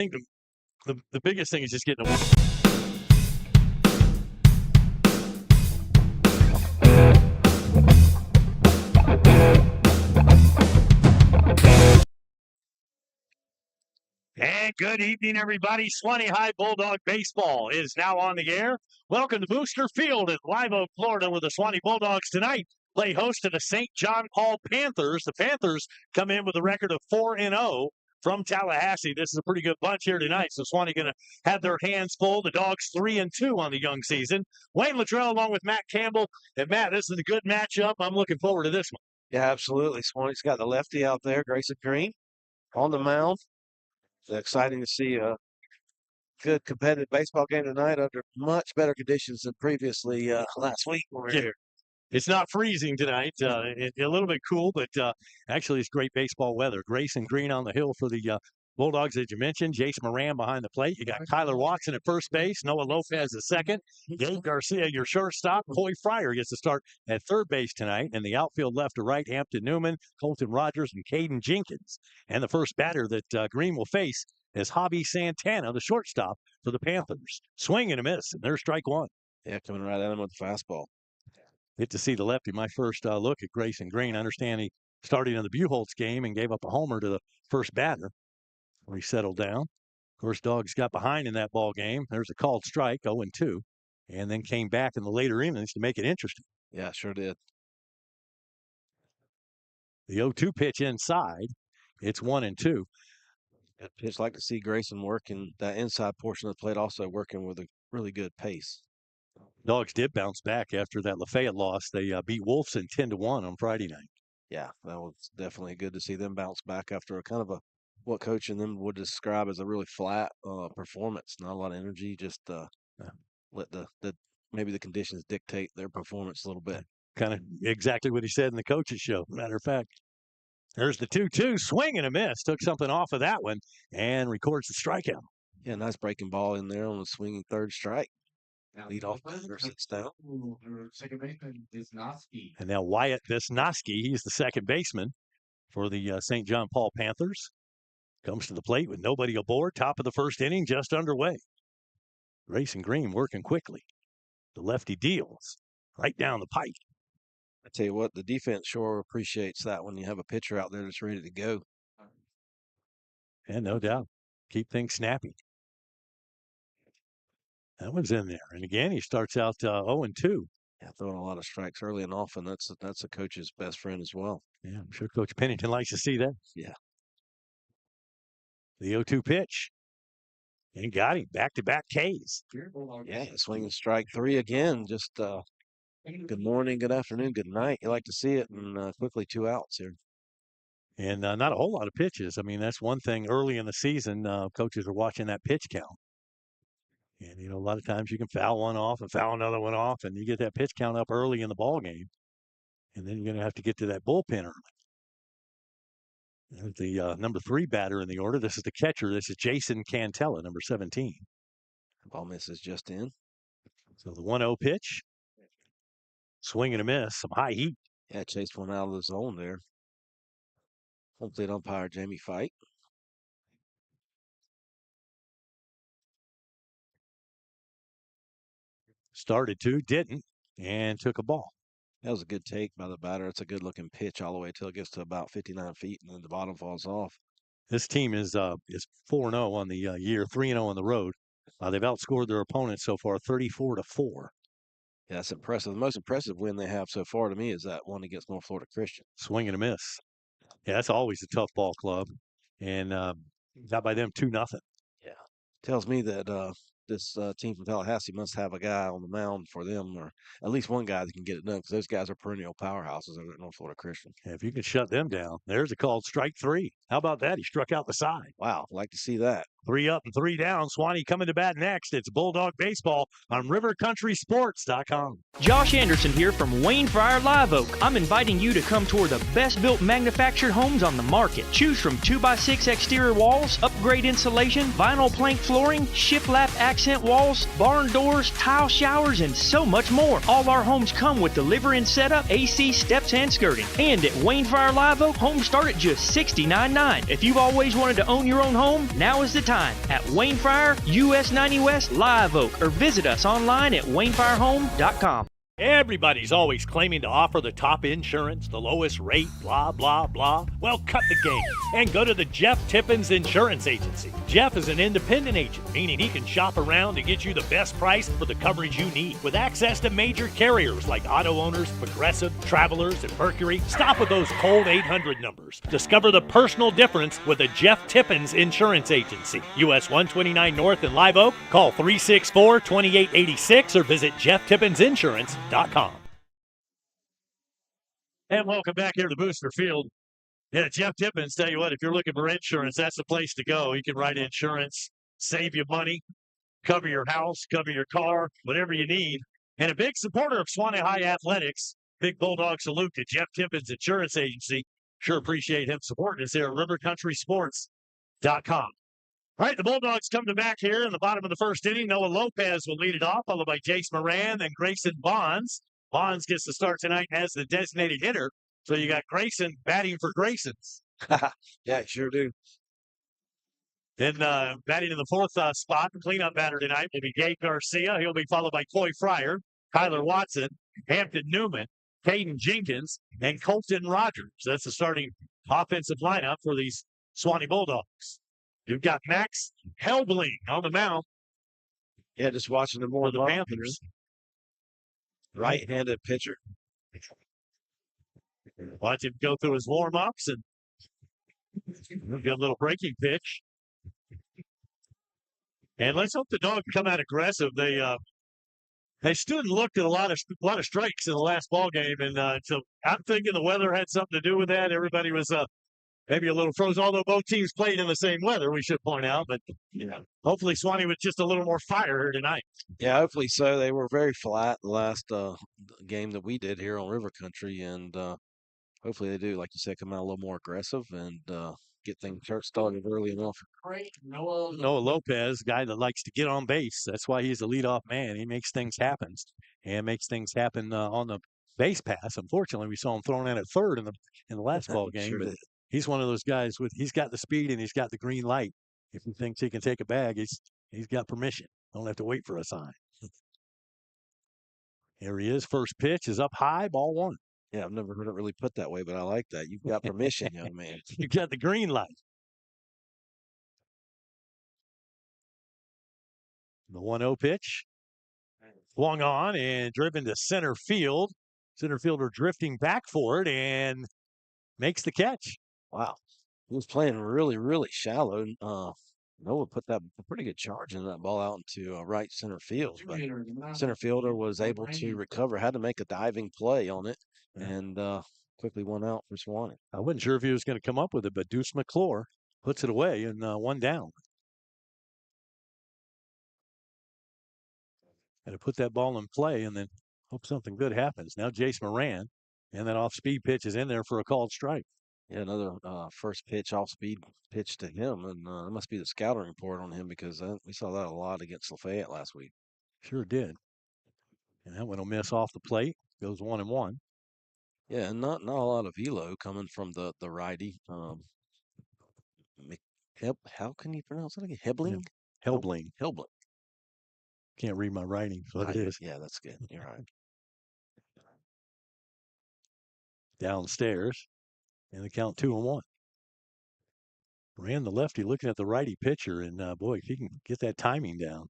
think the biggest thing is just getting a And good evening, everybody. Suwannee High Bulldog Baseball is now on the air. Welcome to Booster Field in Live Oak, Florida, where the Suwannee Bulldogs tonight play host to the St. John Paul Panthers. The Panthers come in with a record of 4-0 from Tallahassee. This is a pretty good bunch here tonight, so Suwannee going to have their hands full. The Dogs 3-2 on the young season. Wayne Luttrell along with Matt Campbell. And Matt, this is a good matchup. I'm looking forward to this one. Yeah, absolutely. Swannee's got the lefty out there, Grayson Green, on the mound. It's exciting to see a good competitive baseball game tonight under much better conditions than previously last week when we were here. It's not freezing tonight. A little bit cool, but actually it's great baseball weather. Grayson Green on the hill for the Bulldogs, as you mentioned. Jace Moran behind the plate. You got Kyler Watson at first base. Noah Lopez at second. Gabe Garcia, your shortstop. Coy Fryer gets to start at third base tonight. And the outfield left to right, Hampton Newman, Colton Rogers, and Caden Jenkins. And the first batter that Green will face is Javi Santana, the shortstop for the Panthers. Swing and a miss, and there's strike one. Yeah, coming right at him with the fastball. Get to see the lefty. My first look at Grayson Green. I understand he started in the Buchholz game and gave up a homer to the first batter where he settled down. Of course, Dogs got behind in that ball game. There's a called strike, 0-2, and then came back in the later innings to make it interesting. Yeah, sure did. The 0-2 pitch inside. It's 1-2. It's like to see Grayson working that inside portion of the plate, also working with a really good pace. Dogs did bounce back after that Lafayette loss. They beat Wolfson 10-1 on Friday night. Yeah, that was definitely good to see them bounce back after a kind of what coach and them would describe as a really flat performance. Not a lot of energy, just let maybe the conditions dictate their performance a little bit. Kind of exactly what he said in the coach's show. Matter of fact, there's the 2-2, swing and a miss. Took something off of that one and records the strikeout. Yeah, nice breaking ball in there on the swinging third strike. Lead off batter sits down. Second baseman is Nosky. And now Wyatt Visnoski, he's the second baseman for the St. John Paul Panthers. Comes to the plate with nobody aboard. Top of the first inning, just underway. Grayson Green working quickly. The lefty deals right down the pike. I tell you what, the defense sure appreciates that when you have a pitcher out there that's ready to go. And no doubt, keep things snappy. That one's in there. And again, he starts out 0-2. Yeah, throwing a lot of strikes early and often. That's a coach's best friend as well. Yeah, I'm sure Coach Pennington likes to see that. Yeah. The 0-2 pitch. And got him. Back-to-back Ks. Yeah, swinging strike three again. Just good morning, good afternoon, good night. You like to see it, and quickly 2 outs here. And not a whole lot of pitches. I mean, that's one thing early in the season. Coaches are watching that pitch count. And, a lot of times you can foul one off and foul another one off, and you get that pitch count up early in the ball game. And then you're going to have to get to that bullpen early. There's the number 3 batter in the order. This is the catcher. This is Jason Cantella, number 17. Ball misses just in. So the 1-0 pitch. Swing and a miss. Some high heat. Yeah, chased one out of the zone there. Home plate umpire Jamie Fike. Started to, didn't, and took a ball. That was a good take by the batter. It's a good-looking pitch all the way till it gets to about 59 feet, and then the bottom falls off. This team is 4-0 on the year, 3-0 on the road. They've outscored their opponents so far 34-4. Yeah, that's impressive. The most impressive win they have so far to me is that one against North Florida Christian. Swing and a miss. Yeah, that's always a tough ball club. And got by them 2-0. Yeah. Tells me that this team from Tallahassee must have a guy on the mound for them, or at least one guy that can get it done, because those guys are perennial powerhouses over at North Florida Christian. Yeah, if you can shut them down, there's a called strike 3. How about that? He struck out the side. Wow, like to see that. 3 up and 3 down. Suwannee coming to bat next. It's Bulldog Baseball on RiverCountrySports.com. Josh Anderson here from Wayne Fryer Live Oak. I'm inviting you to come tour the best-built manufactured homes on the market. Choose from 2x6 exterior walls, upgrade insulation, vinyl plank flooring, shiplap accent walls, barn doors, tile showers, and so much more. All our homes come with delivery and setup, AC, steps, and skirting. And at Wayne Fryer Live Oak, homes start at just $69.9. If you've always wanted to own your own home, now is the time. anytime at Wayne Fryer, US 90 West, Live Oak, or visit us online at waynefirehome.com. Everybody's always claiming to offer the top insurance, the lowest rate, blah, blah, blah. Well, cut the game and go to the Jeff Tippins Insurance Agency. Jeff is an independent agent, meaning he can shop around to get you the best price for the coverage you need. With access to major carriers like Auto Owners, Progressive, Travelers, and Mercury, stop with those cold 800 numbers. Discover the personal difference with the Jeff Tippins Insurance Agency. US 129 North in Live Oak. Call 364-2886 or visit jefftippensinsurance.com. And welcome back here to Booster Field. Yeah, Jeff Tippins, tell you what, if you're looking for insurance, that's the place to go. You can write insurance, save you money, cover your house, cover your car, whatever you need. And a big supporter of Suwannee High Athletics. Big Bulldog salute to Jeff Tippins Insurance Agency. Sure appreciate him supporting us here at rivercountrysports.com. All right, the Bulldogs come to back here in the bottom of the first inning. Noah Lopez will lead it off, followed by Jace Moran and Grayson Bonds. Bonds gets the start tonight as the designated hitter. So you got Grayson batting for Grayson's. Yeah, sure do. Then batting in the fourth spot, the cleanup batter tonight will be Gabe Garcia. He'll be followed by Coy Fryer, Kyler Watson, Hampton Newman, Caden Jenkins, and Colton Rogers. That's the starting offensive lineup for these Suwannee Bulldogs. You've got Max Helbling on the mound Yeah, just watching them for more the Panthers. right-handed pitcher. Watch him go through his warm-ups and get a little breaking pitch. And let's hope the Dogs come out aggressive. They stood and looked at a lot of strikes in the last ball game, and so I'm thinking the weather had something to do with that. Everybody was maybe a little frozen, although both teams played in the same weather, we should point out. But hopefully Suwannee with just a little more fire here tonight. Yeah, hopefully so. They were very flat the last game that we did here on River Country, and hopefully they do, like you said, come out a little more aggressive and get things started early enough. Great, Noah. Noah Lopez, guy that likes to get on base. That's why he's a leadoff man. He makes things happen, and makes things happen on the base pass. Unfortunately, we saw him thrown in at third in the last ball game. Sure But did. he's one of those guys he's got the speed and he's got the green light. If he thinks he can take a bag, he's got permission. Don't have to wait for a sign. Here he is. First pitch is up high, ball one. Yeah, I've never heard it really put that way, but I like that. You've got permission, young man. You got the green light. The 1-0 pitch. Swung on and driven to center field. Center fielder drifting back for it and makes the catch. Wow. He was playing really, really shallow. Noah put that a pretty good charge in that ball out into right center field. But center fielder was able to recover, had to make a diving play on it, and quickly won out for Suwannee. I wasn't sure if he was going to come up with it, but Deuce McClure puts it away and one down. Had to put that ball in play and then hope something good happens. Now Jace Moran, and that off-speed pitch is in there for a called strike. Yeah, another first pitch off-speed pitch to him, and it must be the scouting report on him because we saw that a lot against Lafayette last week. Sure did. And that one will miss off the plate. Goes 1-1. Yeah, and not a lot of velo coming from the righty. How can you pronounce it again? Hebling? Helbling. Helbling. Can't read my writing, so it is. Yeah, that's good. You're right. Downstairs. And the count 2-1. Ran the lefty looking at the righty pitcher, and boy, if he can get that timing down.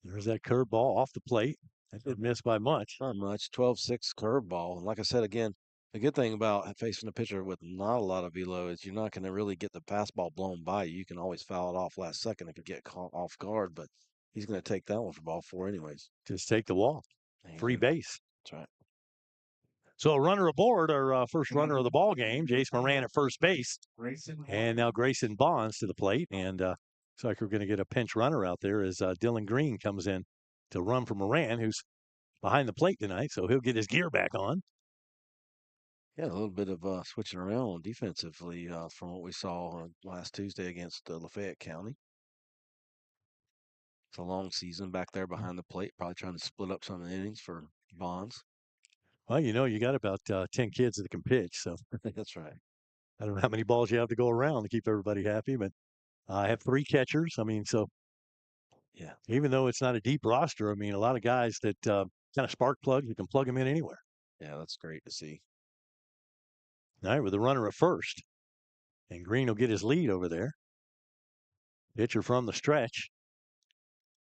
There's that curveball off the plate. That didn't miss by much. Not much. 12-6 curveball. And like I said, again, the good thing about facing a pitcher with not a lot of velo is you're not going to really get the fastball blown by you. You can always foul it off last second if you get caught off guard, but he's going to take that one for ball four anyways. Just take the walk. Free base. That's right. So a runner aboard, our first runner of the ball game, Jace Moran at first base. And now Grayson Bonds to the plate. And looks like we're going to get a pinch runner out there as Dylan Green comes in to run for Moran, who's behind the plate tonight. So he'll get his gear back on. Yeah, a little bit of switching around defensively from what we saw last Tuesday against Lafayette County. It's a long season back there behind the plate, probably trying to split up some of the innings for Bonds. Well, you got about 10 kids that can pitch, so That's right. I don't know how many balls you have to go around to keep everybody happy, but I have 3 catchers. I mean, so Yeah. even though it's not a deep roster, I mean, a lot of guys that kind of spark plugs, you can plug them in anywhere. Yeah, that's great to see. All right, with the runner at first. And Green will get his lead over there. Pitcher from the stretch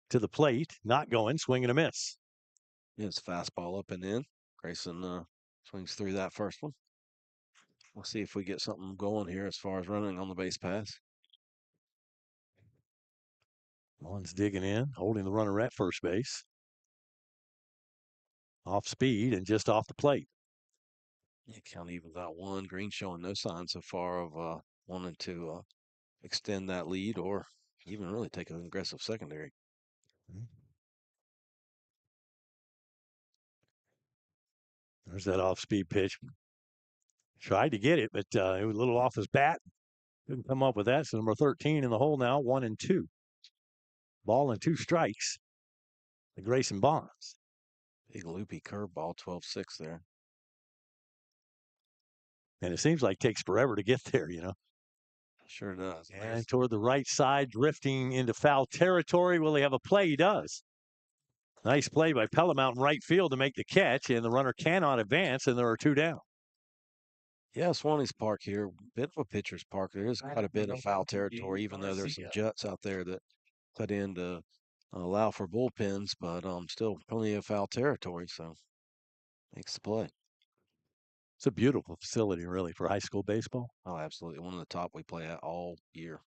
to the plate, not going, swing and a miss. Yeah, it's fastball up and in. Grayson swings through that first one. We'll see if we get something going here as far as running on the base pass. Mullins digging in, holding the runner at first base. Off speed and just off the plate. Yeah, count evens out 1. Green showing no signs so far of wanting to extend that lead or even really take an aggressive secondary. There's that off-speed pitch. Tried to get it, but it was a little off his bat. Couldn't come up with that. So number 13 in the hole now, 1-2. Ball and 2 strikes. The Grayson Bonds. Big loopy curveball, 12-6 there. And it seems like it takes forever to get there, you know. Sure does. And toward the right side, drifting into foul territory. Will he have a play? He does. Nice play by Pelham in right field to make the catch, and the runner cannot advance, and there are 2 down. Yeah, Suwannee's park here, bit of a pitcher's park. There is quite a bit of foul territory, even though there's some juts out there that cut in to allow for bullpens, but still plenty of foul territory, so makes the play. It's a beautiful facility, really, for high school baseball. Oh, absolutely. One of the top we play at all year,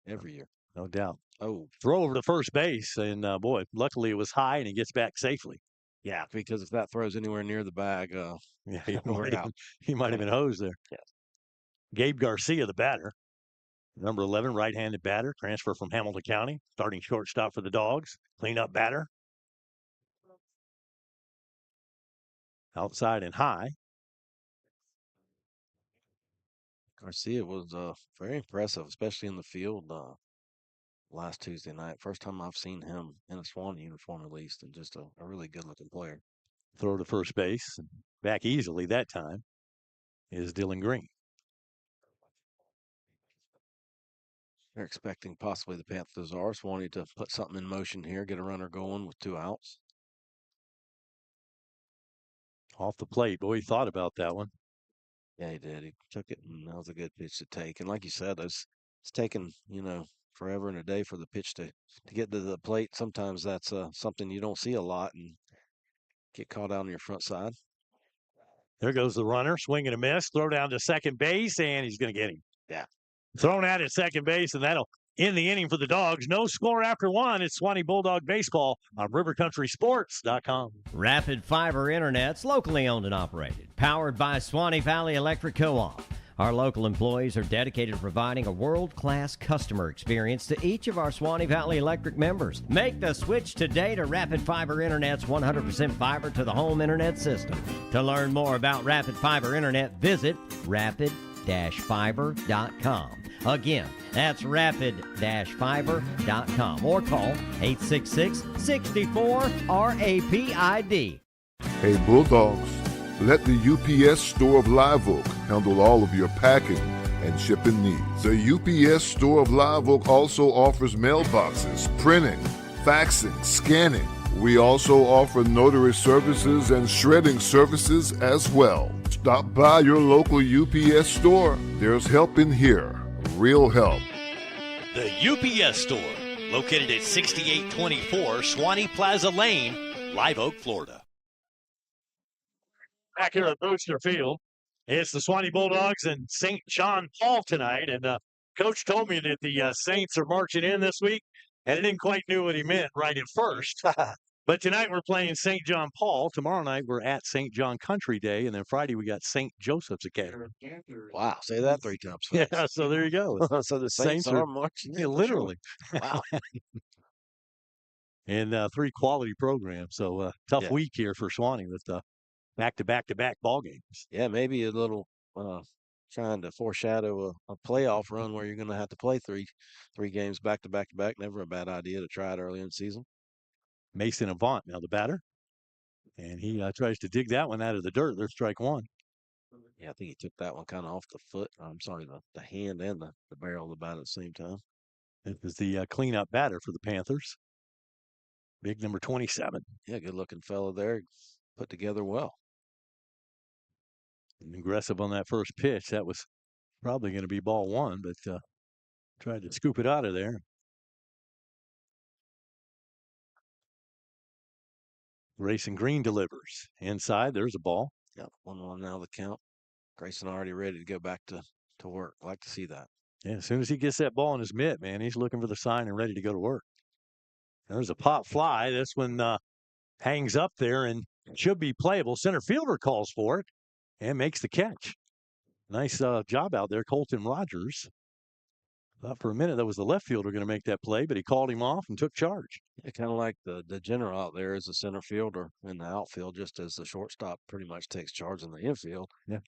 every year. No doubt. Oh, Throw over to first base, and boy, luckily it was high, and he gets back safely. yeah, because if that throws anywhere near the bag, Yeah, he might have been hosed there. Yeah. Gabe Garcia, the batter. Number 11, right-handed batter, transfer from Hamilton County, starting shortstop for the Dogs. Cleanup batter. Outside and high. Garcia was very impressive, especially in the field last Tuesday night. First time I've seen him in a Suwannee uniform, at least, and just a really good-looking player. Throw to first base. Back easily that time is Dylan Green. They're expecting possibly the Panthers are wanting to put something in motion here, get a runner going with 2 outs. Off the plate. Boy, he thought about that one. Yeah, he did. He took it, and that was a good pitch to take. And like you said, it's taken, forever and a day for the pitch to get to the plate. Sometimes that's something you don't see a lot and get caught out on your front side. There goes the runner, swing and a miss, throw down to second base, and he's going to get him. Yeah. Thrown out at second base, and that'll end the inning for the Dogs. No score after 1. It's Suwannee Bulldog Baseball on RiverCountrySports.com. Rapid Fiber Internet's locally owned and operated, powered by Suwannee Valley Electric Co-op. Our local employees are dedicated to providing a world-class customer experience to each of our Suwannee Valley Electric members. Make the switch today to Rapid Fiber Internet's 100% fiber to the home internet system. To learn more about Rapid Fiber Internet, visit rapid-fiber.com. Again, that's rapid-fiber.com or call 866-64-RAPID. Hey Bulldogs, let the UPS Store of Live Oak handle all of your packing and shipping needs. The UPS Store of Live Oak also offers mailboxes, printing, faxing, scanning. We also offer notary services and shredding services as well. Stop by your local UPS store. There's help in here. Real help. The UPS Store, located at 6824 Suwannee Plaza Lane, Live Oak, Florida. Back here at Booster Field, it's the Suwannee Bulldogs and St. John Paul tonight. And Coach told me that the Saints are marching in this week, and I didn't quite know what he meant right at first. But tonight we're playing St. John Paul. Tomorrow night we're at St. John Country Day. And then Friday we got St. Joseph's Academy. Wow, say that 3 times fast. Yeah, so there you go. So the Saints are marching. Yeah, literally. Wow. And 3 quality programs. So tough Yeah. week here for Suwannee with back-to-back ball games. Yeah, maybe a little trying to foreshadow a playoff run where you're going to have to play three games back to back to back. Never a bad idea to try it early in the season. Mason Avant now the batter. And he tries to dig that one out of the dirt. There's strike 1. Yeah, I think he took that one kind of off the foot. I'm sorry, the hand and the barrel of the bat at the same time. It was the cleanup batter for the Panthers. Big number 27. Yeah, good looking fellow there. Put together well. And aggressive on that first pitch. That was probably going to be ball one, but tried to scoop it out of there. Grayson Green delivers. Inside, there's a ball. Yeah, 1-1 now the count. Grayson already ready to go back to work. Like to see that. Yeah, as soon as he gets that ball in his mitt, man, he's looking for the sign and ready to go to work. There's a pop fly. This one hangs up there and should be playable. Center fielder calls for it and makes the catch. Nice job out there, Colton Rogers. Thought for a minute that was the left fielder going to make that play, but he called him off and took charge. Yeah, kind of like the general out there is the center fielder in the outfield, just as the shortstop pretty much takes charge in the infield. Yeah.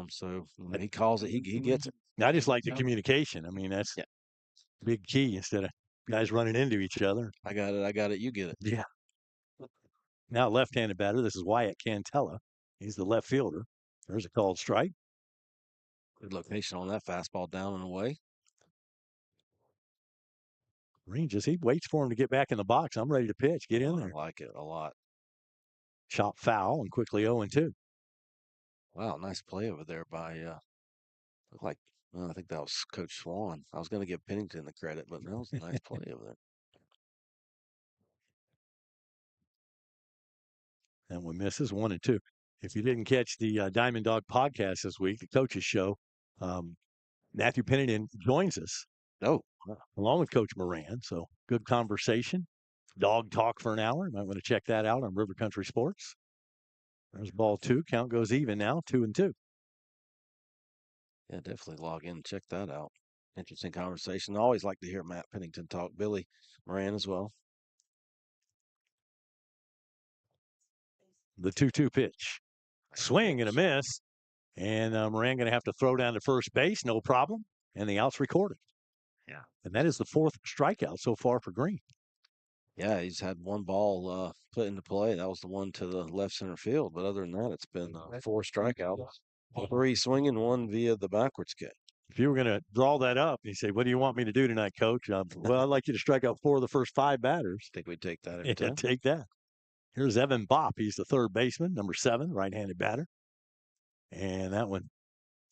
So when he calls it, he gets it. I just like the communication. I mean, that's big key instead of guys running into each other. I got it. You get it. Yeah. Now left-handed batter. This is Wyatt Cantella. He's the left fielder. There's a called strike. Good location on that fastball down and away. Ranges. He waits for him to get back in the box. I'm ready to pitch. Get in there. I like it a lot. Shot foul and quickly 0-2. Wow, nice play over there by looked like I think that was Coach Swan. I was going to give Pennington the credit, but that was a nice play over there. And one misses 1-2. If you didn't catch the Diamond Dog podcast this week, the coaches show, Matthew Pennington joins us. Oh, along with Coach Moran. So good conversation. Dog talk for an hour. You might want to check that out on River Country Sports. There's ball two. Count goes even now, 2-2. yeah, definitely log in and check that out. Interesting conversation. I always like to hear Matt Pennington talk. Billy Moran as well. The 2-2 pitch. Swing and a miss. And Moran going to have to throw down to first base. No problem. And the out's recorded. Yeah. And that is the fourth strikeout so far for Green. Yeah, he's had one ball put into play. That was the one to the left center field. But other than that, it's been 4 strikeouts, 3 swinging, 1 via the backwards catch. If you were going to draw that up, and you say, what do you want me to do tonight, Coach? Well, I'd like you to strike out 4 of the first 5 batters. I think we'd take that every time. Take that. Here's Evan Bopp. He's the third baseman, number 7, right-handed batter. And that one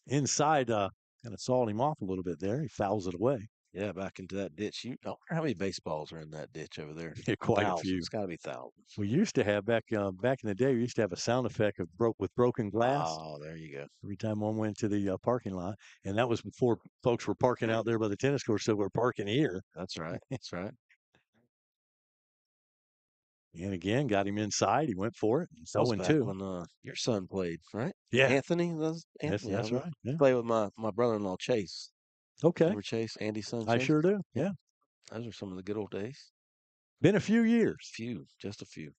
inside kind of sawed him off a little bit there. He fouls it away. Yeah, back into that ditch. I wonder how many baseballs are in that ditch over there. Yeah, quite thousands. a few. It's got to be thousands. We used to have back in the day. We used to have a sound effect of broken glass. Oh, there you go. Every time one went to the parking lot, and that was before folks were parking out there by the tennis court. So we're parking here. That's right. That's right. And again, got him inside. He went for it. That was 0-2. back when your son played, right? Yeah, Anthony. Anthony. that's right. Yeah. Played with my brother-in-law Chase. Okay, Remember Chase, Andy's son? I Chase? sure do. Yeah, Those are some of the good old days. been a few years. Just a few.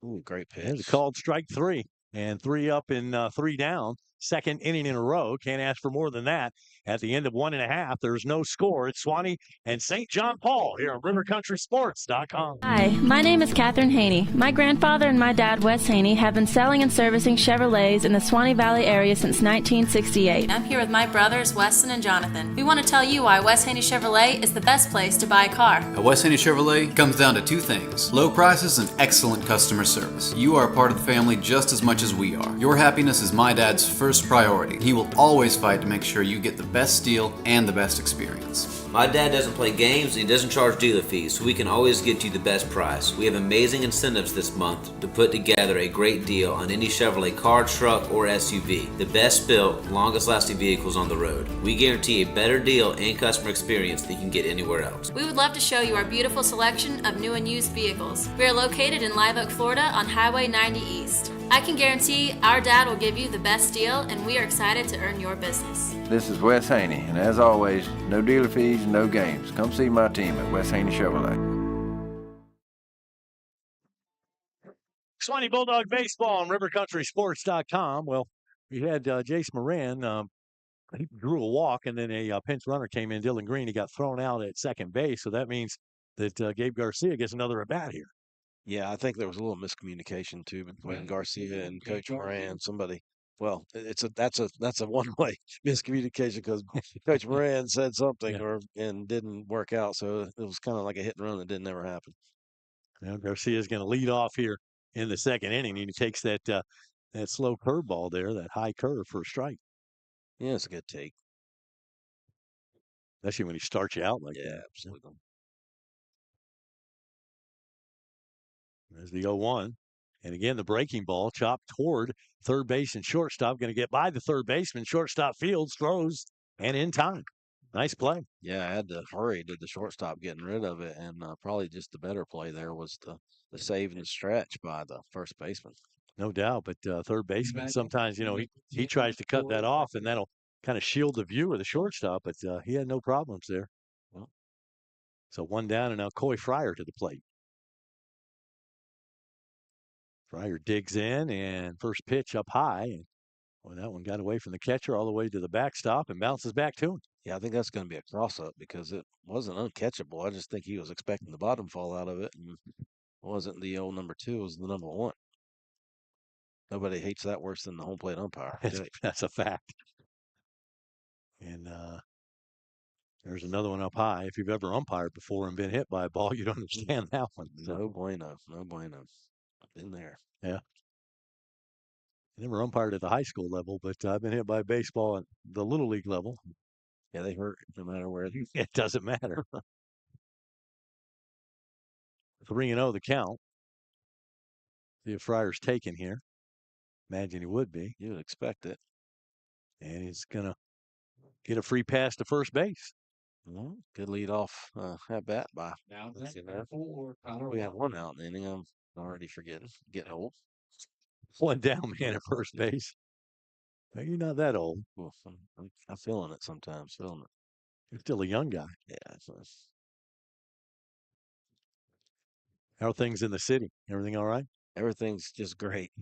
Ooh, great pitch. There's a called strike 3, and 3 up and 3 down. Second inning in a row. Can't ask for more than that. At the end of 1.5, there's no score. It's Suwannee and St. John Paul here on RiverCountrySports.com. Hi, my name is Catherine Haney. My grandfather and my dad, Wes Haney, have been selling and servicing Chevrolets in the Suwannee Valley area since 1968. I'm here with my brothers, Weston and Jonathan. We want to tell you why Wes Haney Chevrolet is the best place to buy a car. At Wes Haney Chevrolet, it comes down to 2 things: low prices and excellent customer service. You are a part of the family just as much as we are. Your happiness is my dad's first priority. He will always fight to make sure you get the best deal and the best experience. My dad doesn't play games and he doesn't charge dealer fees, so we can always get you the best price. We have amazing incentives this month to put together a great deal on any Chevrolet car, truck, or SUV. The best built, longest lasting vehicles on the road. We guarantee a better deal and customer experience than you can get anywhere else. We would love to show you our beautiful selection of new and used vehicles. We are located in Live Oak, Florida on Highway 90 East. I can guarantee our dad will give you the best deal, and we are excited to earn your business. This is Wes Haney, and as always, no dealer fees, no games. Come see my team at Wes Haney Chevrolet. Suwannee Bulldog Baseball on RiverCountrySports.com. Well, we had Jace Moran. He drew a walk, and then a pinch runner came in, Dylan Green. He got thrown out at second base, so that means that Gabe Garcia gets another at-bat here. Yeah, I think there was a little miscommunication too between Garcia and Coach Moran. Somebody, well, that's a one way miscommunication because Coach Moran said something and didn't work out, so it was kind of like a hit and run that didn't ever happen. Now Garcia's going to lead off here in the second inning, and he takes that slow curveball there, that high curve for a strike. Yeah, it's a good take. Especially when he starts you out like that. Yeah, absolutely. There's the 0-1. And again, the breaking ball chopped toward third base and shortstop. Going to get by the third baseman. Shortstop Fields throws and in time. Nice play. Yeah, I had to hurry to the shortstop getting rid of it, and probably just the better play there was the save and the stretch by the first baseman. No doubt, but third baseman, sometimes, he tries to cut that off, and that'll kind of shield the view of the shortstop, but he had no problems there. Well, so one down, and now Coy Fryer to the plate. Fryer digs in, and first pitch up high, and that one got away from the catcher all the way to the backstop and bounces back to him. Yeah, I think that's going to be a cross-up because it wasn't uncatchable. I just think he was expecting the bottom fall out of it, and it wasn't the old number 2, it was the number 1. Nobody hates that worse than the home plate umpire. That's a fact. And there's another one up high. If you've ever umpired before and been hit by a ball, you'd understand that one. So. No bueno. No bueno. Been there. Yeah. I never umpired at the high school level, but I've been hit by baseball at the little league level. Yeah, they hurt no matter where. It doesn't matter. 3-0 the count. See if Fryer's taken here. Imagine he would be. You would expect it. And he's going to get a free pass to first base. Well, good lead off at bat by. We have one out in the inning. I'm already forgetting. Getting old. One down man at first base. You're not that old. Well, I'm feeling it sometimes. Feeling it. You're still a young guy. Yeah. How are things in the city? Everything all right? Everything's just great.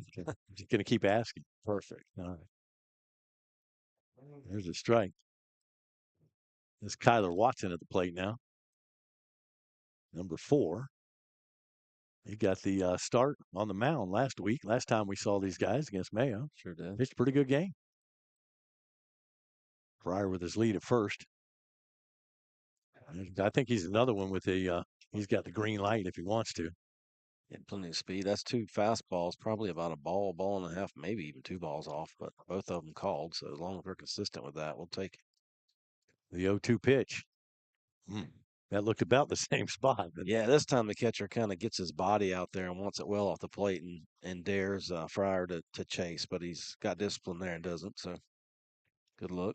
Just going to keep asking. Perfect. All right. There's a strike. There's Kyler Watson at the plate now. Number 4. He got the start on the mound last week. Last time we saw these guys against Mayo. Sure did. Pitched a pretty good game. Fryer with his lead at first. I think he's another one with he's got the green light if he wants to. Yeah, plenty of speed. That's 2 fastballs, probably about a ball and a half, maybe even 2 balls off, but both of them called. So as long as we're consistent with that, we'll take it. The 0-2 pitch. That looked about the same spot. But yeah, this time the catcher kind of gets his body out there and wants it well off the plate and dares Fryer to chase, but he's got discipline there and doesn't. So good look.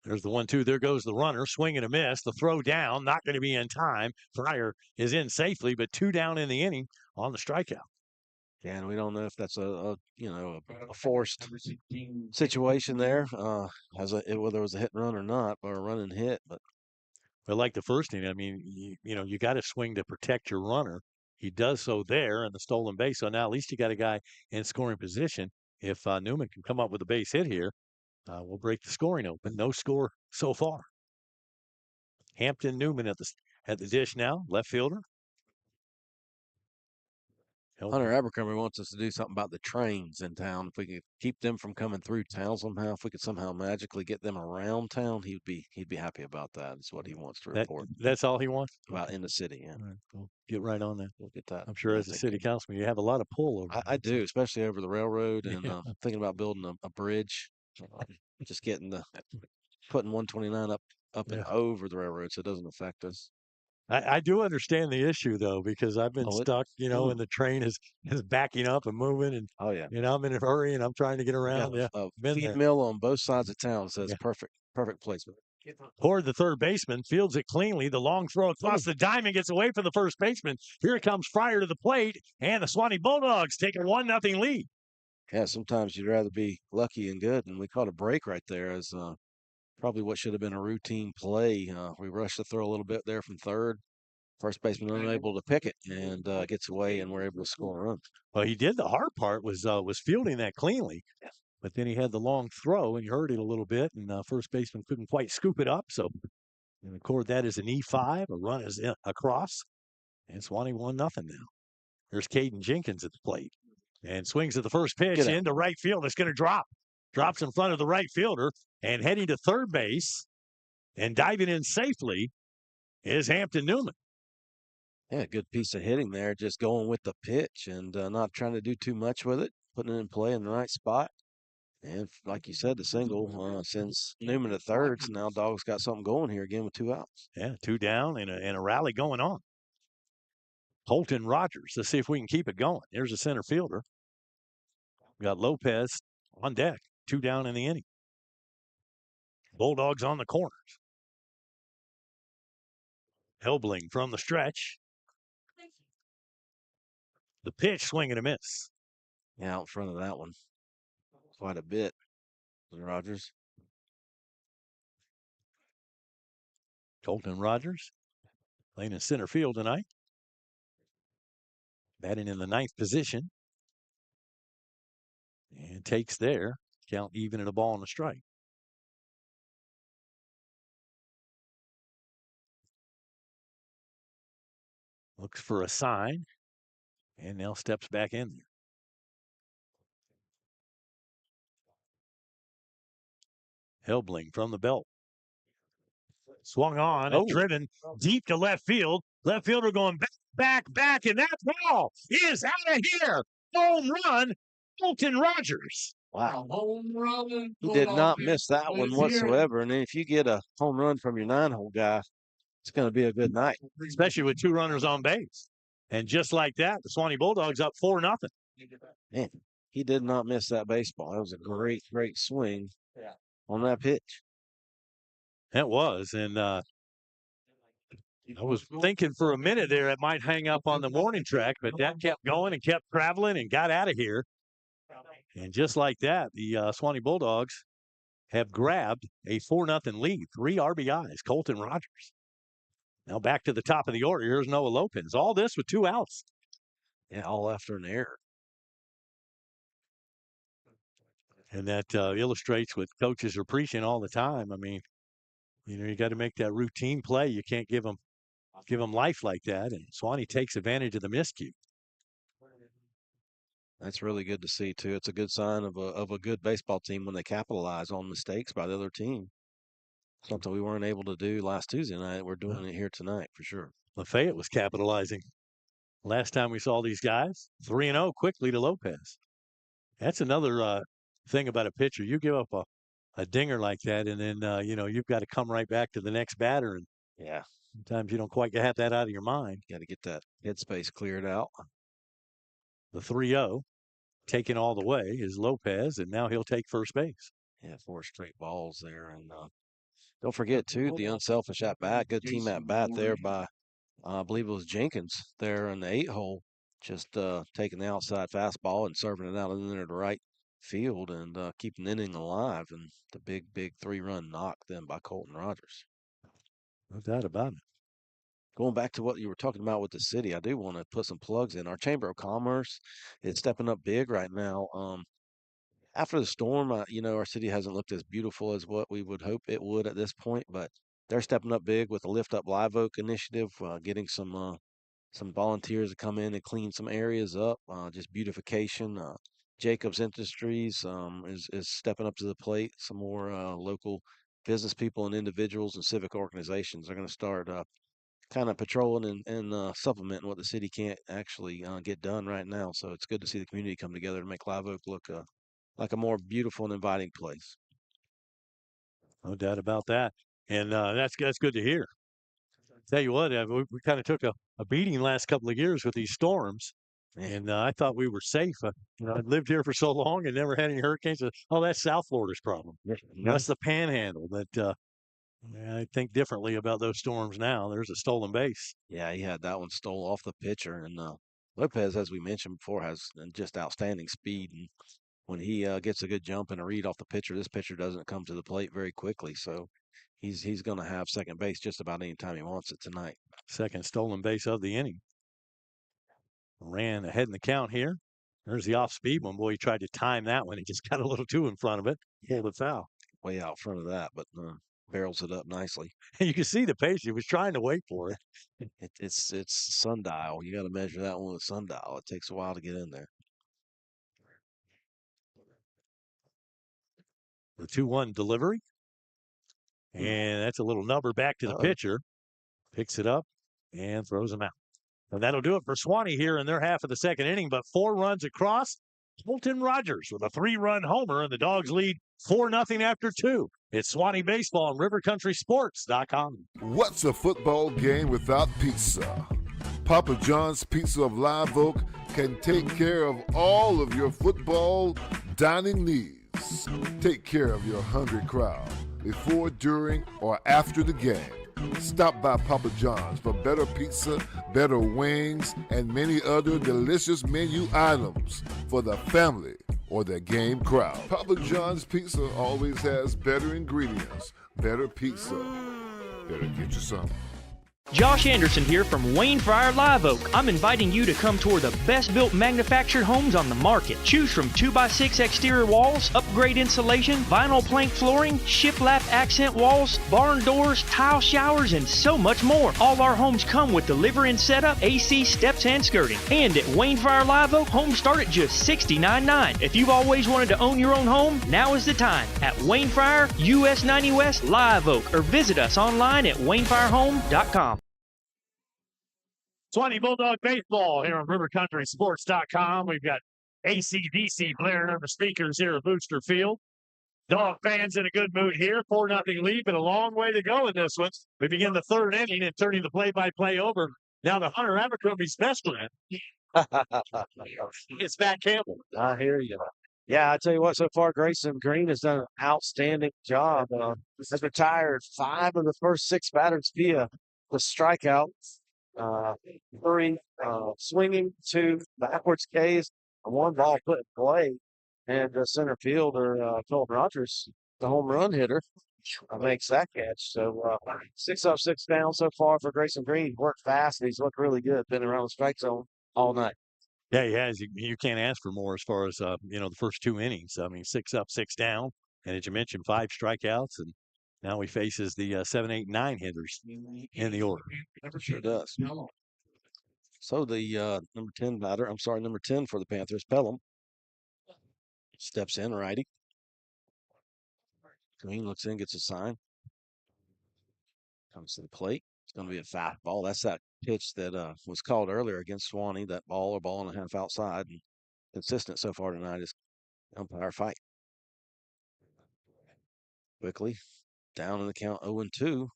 There's the 1-2. There goes the runner. Swing and a miss. The throw down. Not going to be in time. Fryer is in safely, but 2 down in the inning on the strikeout. Yeah, and we don't know if that's a forced situation there, whether it was a hit and run or not, or a run and hit. But like the first inning, I mean, you got to swing to protect your runner. He does so there in the stolen base. So now at least you got a guy in scoring position. If Newman can come up with a base hit here, we'll break the scoring open. No score so far. Hampton Newman at the dish now, left fielder. Hunter Abercrombie wants us to do something about the trains in town. If we could keep them from coming through town somehow, if we could somehow magically get them around town, he'd be happy about that. Is what he wants to report. That's all he wants about in the city. Yeah, right, we'll get right on that. We'll get that. I'm sure as a city councilman, you have a lot of pull over. I do, especially over the railroad, and thinking about building a bridge. Just putting 129 up and over the railroad, so it doesn't affect us. I do understand the issue though, because I've been stuck, and the train is backing up and moving, and I'm in a hurry and I'm trying to get around. Feed mill on both sides of town, so it's perfect placement. Toward the third baseman, fields it cleanly. The long throw across the diamond gets away from the first baseman. Here comes Fryer to the plate, and the Suwannee Bulldogs take a 1-0 lead. Yeah, sometimes you'd rather be lucky and good, and we caught a break right there as probably what should have been a routine play. We rushed the throw a little bit there from third. First baseman unable to pick it and gets away, and we're able to score a run. Well, he did. The hard part was fielding that cleanly, but then he had the long throw, and you heard it a little bit, and first baseman couldn't quite scoop it up. So And record that as an E5. A run is across. And Suwannee 1-0 now. There's Caden Jenkins at the plate. And swings at the first pitch into right field. It's going to drop. Drops in front of the right fielder. And heading to third base and diving in safely is Hampton Newman. Yeah, good piece of hitting there. Just going with the pitch and not trying to do too much with it. Putting it in play in the right spot. And like you said, the single sends Newman to third. So now Dog's got something going here again with 2 outs. Yeah, 2 down and a rally going on. Colton Rogers. Let's see if we can keep it going. Here's a center fielder. We got Lopez on deck. 2 down in the inning. Bulldogs on the corners. Helbling from the stretch. The pitch, swing and a miss. Yeah, out in front of that one. Quite a bit. Rogers. Colton Rogers playing in center field tonight. Batting in the 9th position. And takes there. Count even at a ball and a strike. Looks for a sign. And now steps back in there. Helbling from the belt. Swung on and driven deep to left field. Left fielder going back, and that ball is out of here. Home run, Colton Rogers. Wow. Home run. He did not miss that one whatsoever. And if you get a home run from your 9-hole guy, it's going to be a good night. Especially with 2 runners on base. And just like that, the Suwannee Bulldogs up 4-0. Man, he did not miss that baseball. That was a great, great swing on that pitch. It was. And I was thinking for a minute there it might hang up on the warning track, but that kept going and kept traveling and got out of here. And just like that, the Suwannee Bulldogs have grabbed a 4-0 lead. 3 RBIs, Colton Rogers. Now back to the top of the order. Here's Noah Lopez. All this with 2 outs. Yeah, all after an error. And that illustrates what coaches are preaching all the time. I mean, you got to make that routine play. You can't give them life like that. And Suwannee takes advantage of the miscue. That's really good to see too. It's a good sign of a good baseball team when they capitalize on mistakes by the other team. Something we weren't able to do last Tuesday night. We're doing it here tonight for sure. Lafayette was capitalizing. Last time we saw these guys, 3-0 quickly to Lopez. That's another thing about a pitcher. You give up a dinger like that, and then you've got to come right back to the next batter. And yeah, sometimes you don't quite have that out of your mind. Got to get that headspace cleared out. The 3-0 taken all the way is Lopez, and now he'll take first base. Yeah, 4 straight balls there, and don't forget too the unselfish at bat. Good team at bat there by I believe it was Jenkins there in the 8-hole, just taking the outside fastball and serving it out in there to right field and keeping the inning alive. And the big 3-run knock then by Colton Rogers. No doubt about it. Going back to what you were talking about with the city, I do want to put some plugs in. Our Chamber of Commerce is stepping up big right now. After the storm, our city hasn't looked as beautiful as what we would hope it would at this point, but they're stepping up big with the Lift Up Live Oak initiative, getting some volunteers to come in and clean some areas up, just beautification. Jacobs Industries is stepping up to the plate. Some more local business people and individuals and civic organizations are going to start kind of patrolling and supplementing what the city can't actually get done right now. So it's good to see the community come together to make Live Oak look like a more beautiful and inviting place. No doubt about that. And that's good to hear. Tell you what, we kind of took a beating last couple of years with these storms. Yeah. And I thought we were safe. I'd lived here for so long and never had any hurricanes. Oh, that's South Florida's problem. Yeah. That's the Panhandle. But I think differently about those storms now. There's a stolen base. Yeah, he had that one stole off the pitcher. And Lopez, as we mentioned before, has just outstanding speed. And when he gets a good jump and a read off the pitcher, this pitcher doesn't come to the plate very quickly. So he's going to have second base just about any time he wants it tonight. Second stolen base of the inning. Ran ahead in the count here. There's the off-speed one. Boy, he tried to time that one. He just got a little too in front of it. Pulled it foul. Way out front of that, but barrels it up nicely. You can see the pace. He was trying to wait for it. It's sundial. You got to measure that one with sundial. It takes a while to get in there. The 2-1 delivery. And that's a little number back to the pitcher. Picks it up and throws him out. And that'll do it for Suwannee here in their half of the second inning. But 4 runs across. Colton Rogers with a 3-run homer, and the Dogs lead 4-0 after 2. It's Suwannee Baseball on RiverCountrySports.com. What's a football game without pizza? Papa John's Pizza of Live Oak can take care of all of your football dining needs. Take care of your hungry crowd before, during, or after the game. Stop by Papa John's for better pizza, better wings, and many other delicious menu items for the family or the game crowd. Papa John's Pizza always has better ingredients, better pizza. Better get you some. Josh Anderson here from Wayne Fryer Live Oak. I'm inviting you to come tour the best built manufactured homes on the market. Choose from 2x6 exterior walls, upgrade insulation, vinyl plank flooring, shiplap accent walls, barn doors, tile showers, and so much more. All our homes come with delivery and setup, AC, steps, and skirting. And at Wayne Fryer Live Oak, homes start at just $69.9. If you've always wanted to own your own home, now is the time. At Wayne Fryer, US 90 West, Live Oak, or visit us online at WayneFryerHome.com. Suwannee Bulldog Baseball here on RiverCountrySports.com. We've got AC/DC blaring over speakers here at Booster Field. Dog fans in a good mood here. 4-0 lead, but a long way to go in this one. We begin the third inning and turning the play-by-play over now to Hunter Abercrombie's best friend. It's Matt Campbell. I hear you. Yeah, I tell you what, so far Grayson Green has done an outstanding job. Has retired 5 of the first 6 batters via the strikeout. 3 swinging, 2 backwards Ks, 1 ball put in play, and center fielder Colton Rogers, the home run hitter, makes that catch. So 6 up, 6 down so far for Grayson Green. He worked fast, and he's looked really good. Been around the strike zone all night. Yeah, he has. You can't ask for more as far as the first 2 innings. I mean, 6 up, 6 down, and as you mentioned, 5 strikeouts, and now he faces the 7, 8, 9 hitters in the order. Sure does. So the number 10 for the Panthers, Pelham, steps in, righty. Green looks in, gets a sign. Comes to the plate. It's going to be a fastball. That's that pitch that was called earlier against Suwannee, that ball or ball and a half outside. And consistent so far tonight is umpire fight. Quickly, down in the count 0-2.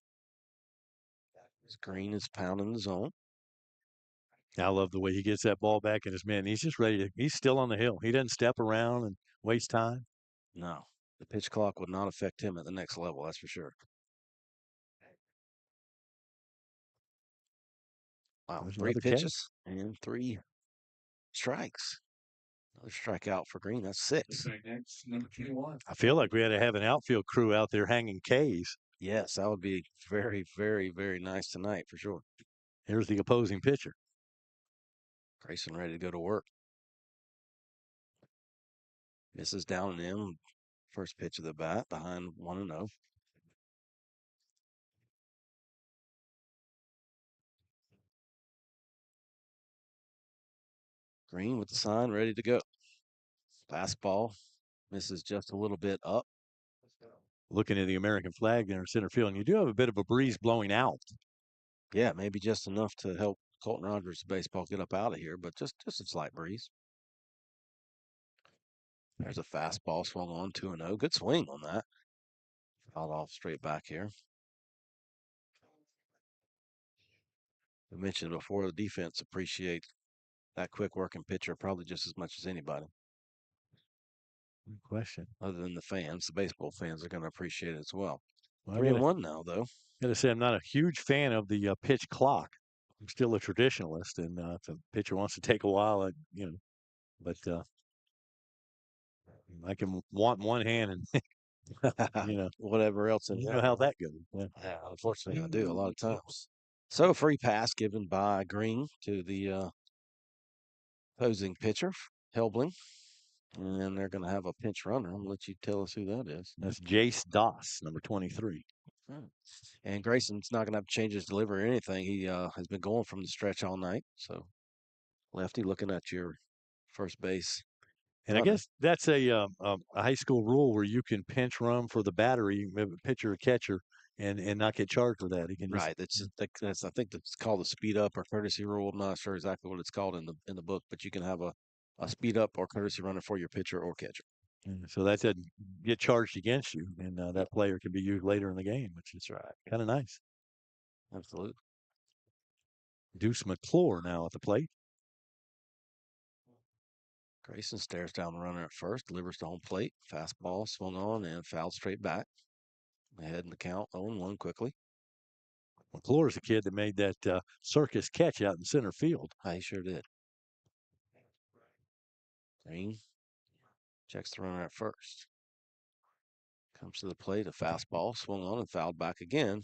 Green is pounding the zone. I love the way he gets that ball back in his mitt. He's just ready he's still on the hill. He doesn't step around and waste time. No, the pitch clock would not affect him at the next level, that's for sure. Wow, There's 3 another pitches and 3 strikes. Another strikeout for Green. That's 6. Number 21. I feel like we had to have an outfield crew out there hanging Ks. Yes, that would be very, very, very nice tonight for sure. Here's the opposing pitcher. Grayson ready to go to work. Misses down and in. First pitch of the bat, behind 1-0. Green with the sign, ready to go. Fastball misses just a little bit up. Looking at the American flag there in center field, and you do have a bit of a breeze blowing out. Yeah, maybe just enough to help Colton Rogers baseball get up out of here, but just a slight breeze. There's a fastball swung on 2-0. Good swing on that. Fouled off straight back here. We mentioned before, the defense appreciates that quick working pitcher probably just as much as anybody. Good question. Other than the fans, the baseball fans are going to appreciate it as well. Well, 3-1 now, though. Got to say, I'm not a huge fan of the pitch clock. I'm still a traditionalist, and if a pitcher wants to take a while, but I can want one hand and whatever else. You know how that goes. Yeah, unfortunately, I do a lot of times. So, free pass given by Green to the opposing pitcher, Helbling. And they're going to have a pinch runner. I'm going to let you tell us who that is. That's Jace Doss, number 23. And Grayson's not going to have to change his delivery or anything. He has been going from the stretch all night. So, lefty looking at your first base. And I guess that's a high school rule where you can pinch run for the battery, pitcher or catcher, and not get charged for that. He can just, Right. That's I think that's called the speed up or courtesy rule. I'm not sure exactly what it's called in the book, but you can have a speed up or courtesy runner for your pitcher or catcher. so that said, get charged against you, and that player can be used later in the game, which is kind of nice. Absolutely. Deuce McClure now at the plate. Grayson stares down the runner at first, delivers to home plate. Fastball swung on and fouled straight back. Ahead in the count, 0-1 quickly. McClure's the kid that made that circus catch out in center field. He sure did. Green checks the runner at first. Comes to the plate, a fastball swung on and fouled back again.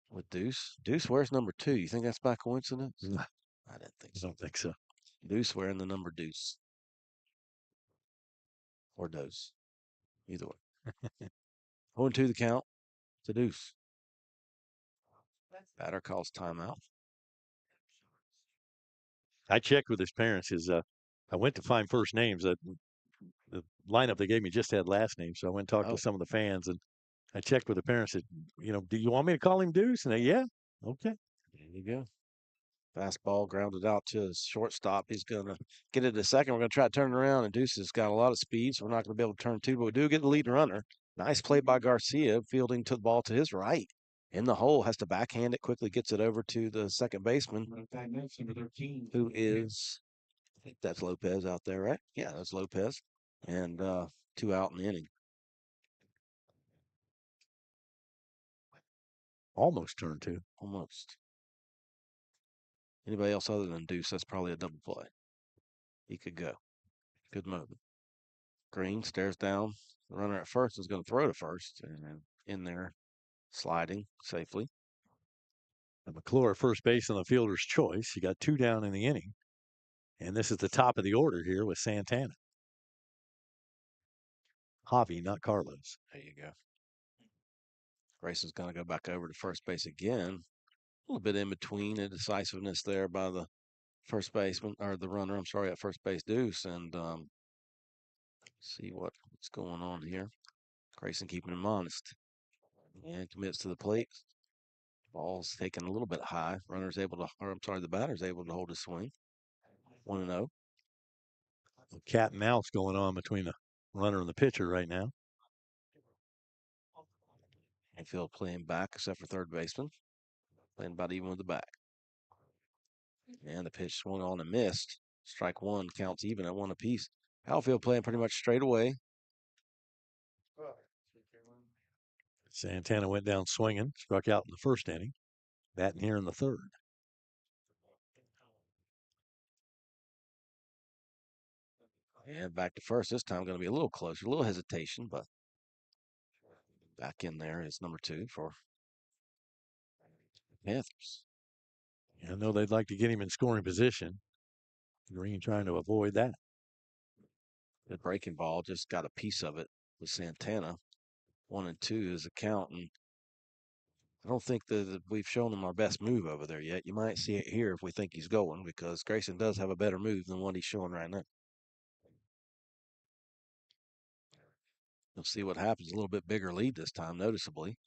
With Deuce. Deuce wears number 2. You think that's by coincidence? I didn't think so. I don't think so. Deuce wearing the number Deuce. Or Dose. Either way. 0-2 the count to Deuce. Batter calls timeout. I checked with his parents. I went to find first names. The lineup they gave me just had last names, so I went and talked to some of the fans, and I checked with the parents. Said, do you want me to call him Deuce? And they, yeah, okay. There you go. Fastball grounded out to his shortstop. He's going to get it to second. We're going to try to turn it around, and Deuce has got a lot of speed, so we're not going to be able to turn 2, but we do get the lead runner. Nice play by Garcia, fielding to the ball to his right. In the hole, has to backhand it, quickly gets it over to the second baseman, who is, I think that's Lopez out there, right? Yeah, that's Lopez. And 2 out in the inning. Almost turned 2. Almost. Anybody else other than Deuce, that's probably a double play. He could go. Good move. Green stares down. The runner at first is going to throw to first. And in there, sliding safely. And McClure at first base on the fielder's choice. He got 2 down in the inning. And this is the top of the order here with Santana. Javi, not Carlos. There you go. Grayson's going to go back over to first base again. A little bit in between, a decisiveness there by the first baseman, or the runner, I'm sorry, at first base Deuce. And see what's going on here. Grayson keeping him honest. And commits to the plate. Ball's taken a little bit high. The batter's able to hold his swing. 1-0. Cat and mouse going on between the runner and the pitcher right now. Infield playing back except for third baseman. Playing about even with the back. And the pitch swung on and missed. Strike 1 counts even at 1 apiece. Outfield playing pretty much straight away. Santana went down swinging, struck out in the first inning. Batting here in the third. And back to first. This time going to be a little closer, a little hesitation, but back in there is number 2 for Panthers. I know they'd like to get him in scoring position. Green trying to avoid that. The breaking ball just got a piece of it with Santana. 1-2 is a count, and I don't think that we've shown him our best move over there yet. You might see it here if we think he's going, because Grayson does have a better move than what he's showing right now. You'll see what happens. A little bit bigger lead this time, noticeably.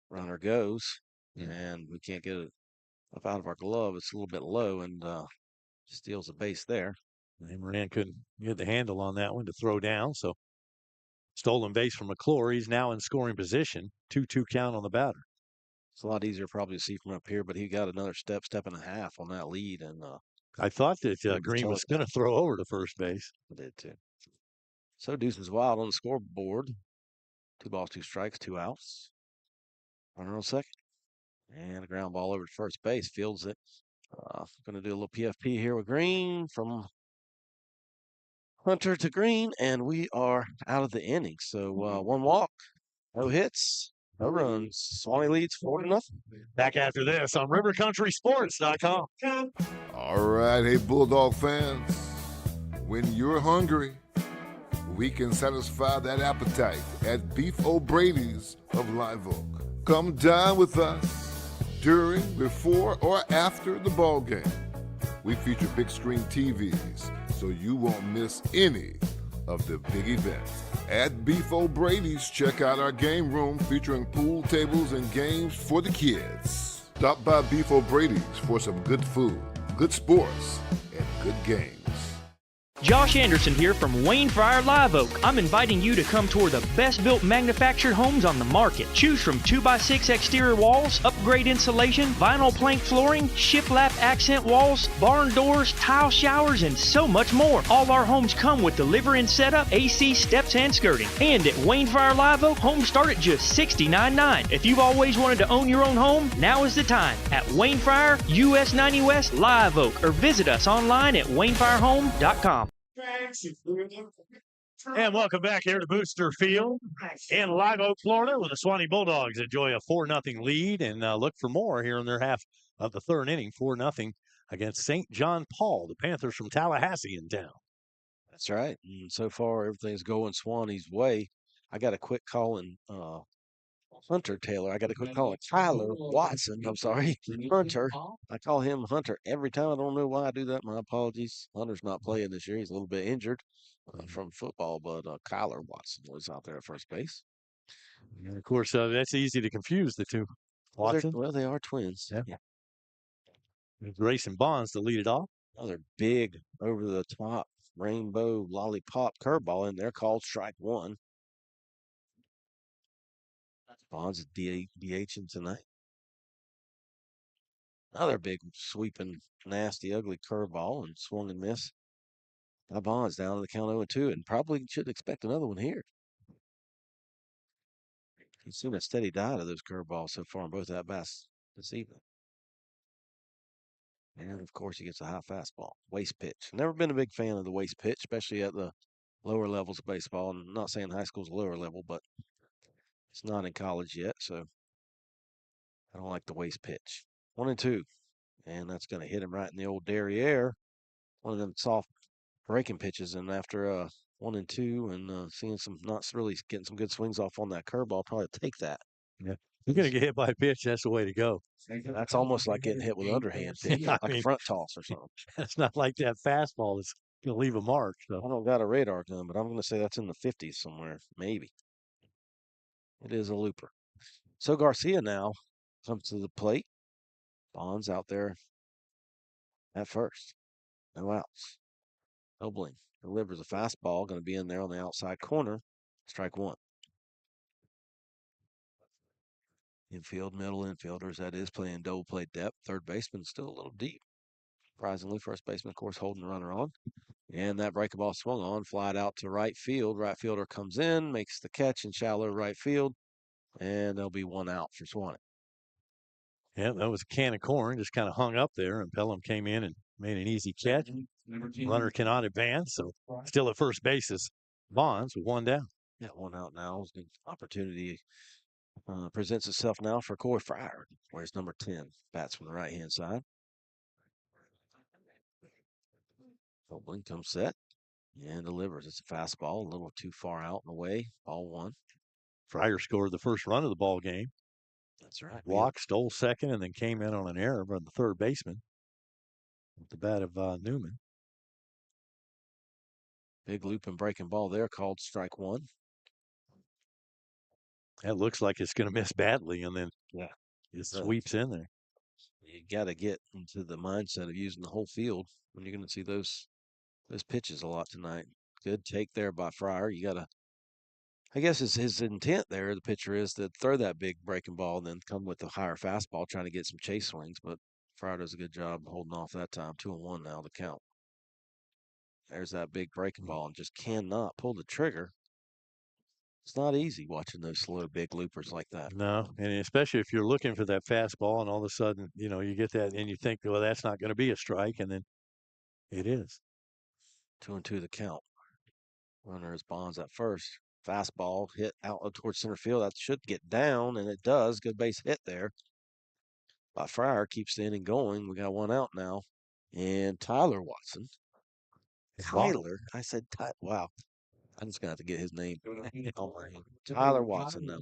Runner goes, and we can't get it up out of our glove. It's a little bit low, and steals a base there. And Moran couldn't get the handle on that one to throw down, so stolen base from McClure. He's now in scoring position. 2-2 count on the batter. It's a lot easier probably to see from up here, but he got another step and a half on that lead, and I thought that Green was going to throw over to first base. I did too. So Deuce is wild on the scoreboard. 2 balls, 2 strikes, 2 outs. Runner on second. And a ground ball over to first base. Fields it. Going to do a little PFP here with Green from Hunter to Green, and we are out of the inning. So 1 walk, no hits, no runs. Suwannee leads 4-0. Back after this on RiverCountrySports.com. All right, hey Bulldog fans, when you're hungry, We can satisfy that appetite at Beef O'Brady's of Live Oak. Come dine with us during, before, or after the ball game. We feature big screen TVs, so you won't miss any of the big events. At Beef O'Brady's, check out our game room featuring pool tables and games for the kids. Stop by Beef O'Brady's for some good food, good sports, and good games. Josh Anderson here from Wayne Fryer Live Oak. I'm inviting you to come tour the best built manufactured homes on the market. Choose from 2x6 exterior walls, upgrade insulation, vinyl plank flooring, shiplap accent walls, barn doors, tile showers, and so much more. All our homes come with deliver-in setup, AC, steps, and skirting. And at Wayne Fryer Live Oak, homes start at just $69.9. If you've always wanted to own your own home, now is the time. At Wayne Fryer, US 90 West, Live Oak, or visit us online at WayneFryerHome.com. And welcome back here to Booster Field in Live Oak, Florida, where the Suwannee Bulldogs enjoy a 4-0 lead and look for more here in their half of the third inning, 4-0 against St. John Paul, the Panthers from Tallahassee in town. That's right. And so far, everything's going Swanee's way. I got a quick call in Hunter Taylor. I got a quick call Tyler Watson. I'm sorry, Hunter. I call him Hunter every time. I don't know why I do that. My apologies. Hunter's not playing this year. He's a little bit injured from football, but Kyler Watson was out there at first base. And of course, that's easy to confuse the two. Watson. Well, they are twins. Yeah. Grayson Bonds to lead it off. Another big over the top rainbow lollipop curveball in there called strike one. Bonds is DHing tonight. Another big sweeping, nasty, ugly curveball and swung and missed by Bonds down to the count 0-2, and probably should expect another one here. He's seen a steady diet of those curveballs so far in both at bats this evening. And of course, he gets a high fastball, waist pitch. Never been a big fan of the waist pitch, especially at the lower levels of baseball. I'm not saying high school's a lower level, but it's not in college yet, so I don't like the waist pitch. 1-2, and that's going to hit him right in the old derriere. One of them soft breaking pitches, and after 1-2 and seeing some not really getting some good swings off on that curveball, probably take that. Yeah, you're going to get hit by a pitch. That's the way to go. That's almost like getting hit with underhand pitch, Yeah, like a front toss or something. It's not like that fastball that's going to leave a mark. So. I don't got a radar gun, but I'm going to say that's in the 50s somewhere, maybe. It is a looper. So Garcia now comes to the plate. Bonds out there at first. No outs. Dobling delivers a fastball, going to be in there on the outside corner. Strike one. Infield, middle infielders, that is playing double play depth. Third baseman still a little deep. Surprisingly, first baseman, of course, holding the runner on. And that breaking ball swung on, flied out to right field. Right fielder comes in, makes the catch in shallow right field, and there'll be one out for Suwannee. Yeah, that was a can of corn, just kind of hung up there, and Pelham came in and made an easy catch. Runner cannot advance, so still at first base is Bonds with one down. Yeah, one out now. The opportunity presents itself now for Corey Fryer, where's number 10, bats from the right-hand side. Dobling comes set and delivers. It's a fastball, a little too far out and away. Ball one. Fryer scored the first run of the ball game. That's right. Walked, stole second, and then came in on an error by the third baseman with the bat of Newman. Big loop and breaking ball there called strike one. That looks like it's going to miss badly, and then it sweeps in there. You got to get into the mindset of using the whole field when you're going to see those pitches a lot tonight. Good take there by Fryer. You got to, I guess his intent there, the pitcher, is to throw that big breaking ball and then come with a higher fastball, trying to get some chase swings. But Fryer does a good job holding off that time. 2-1 now the count. There's that big breaking ball and just cannot pull the trigger. It's not easy watching those slow, big loopers like that. No, and especially if you're looking for that fastball and all of a sudden, you get that and you think, well, that's not going to be a strike, and then it is. 2-2 the count. Runner is Bonds at first. Fastball hit out towards center field. That should get down, and it does. Good base hit there by Fryer. Keeps the inning going. We got one out now. And Tyler Watson. Tyler. I said, wow. I'm just going to have to get his name. Oh, Tyler Watson. No.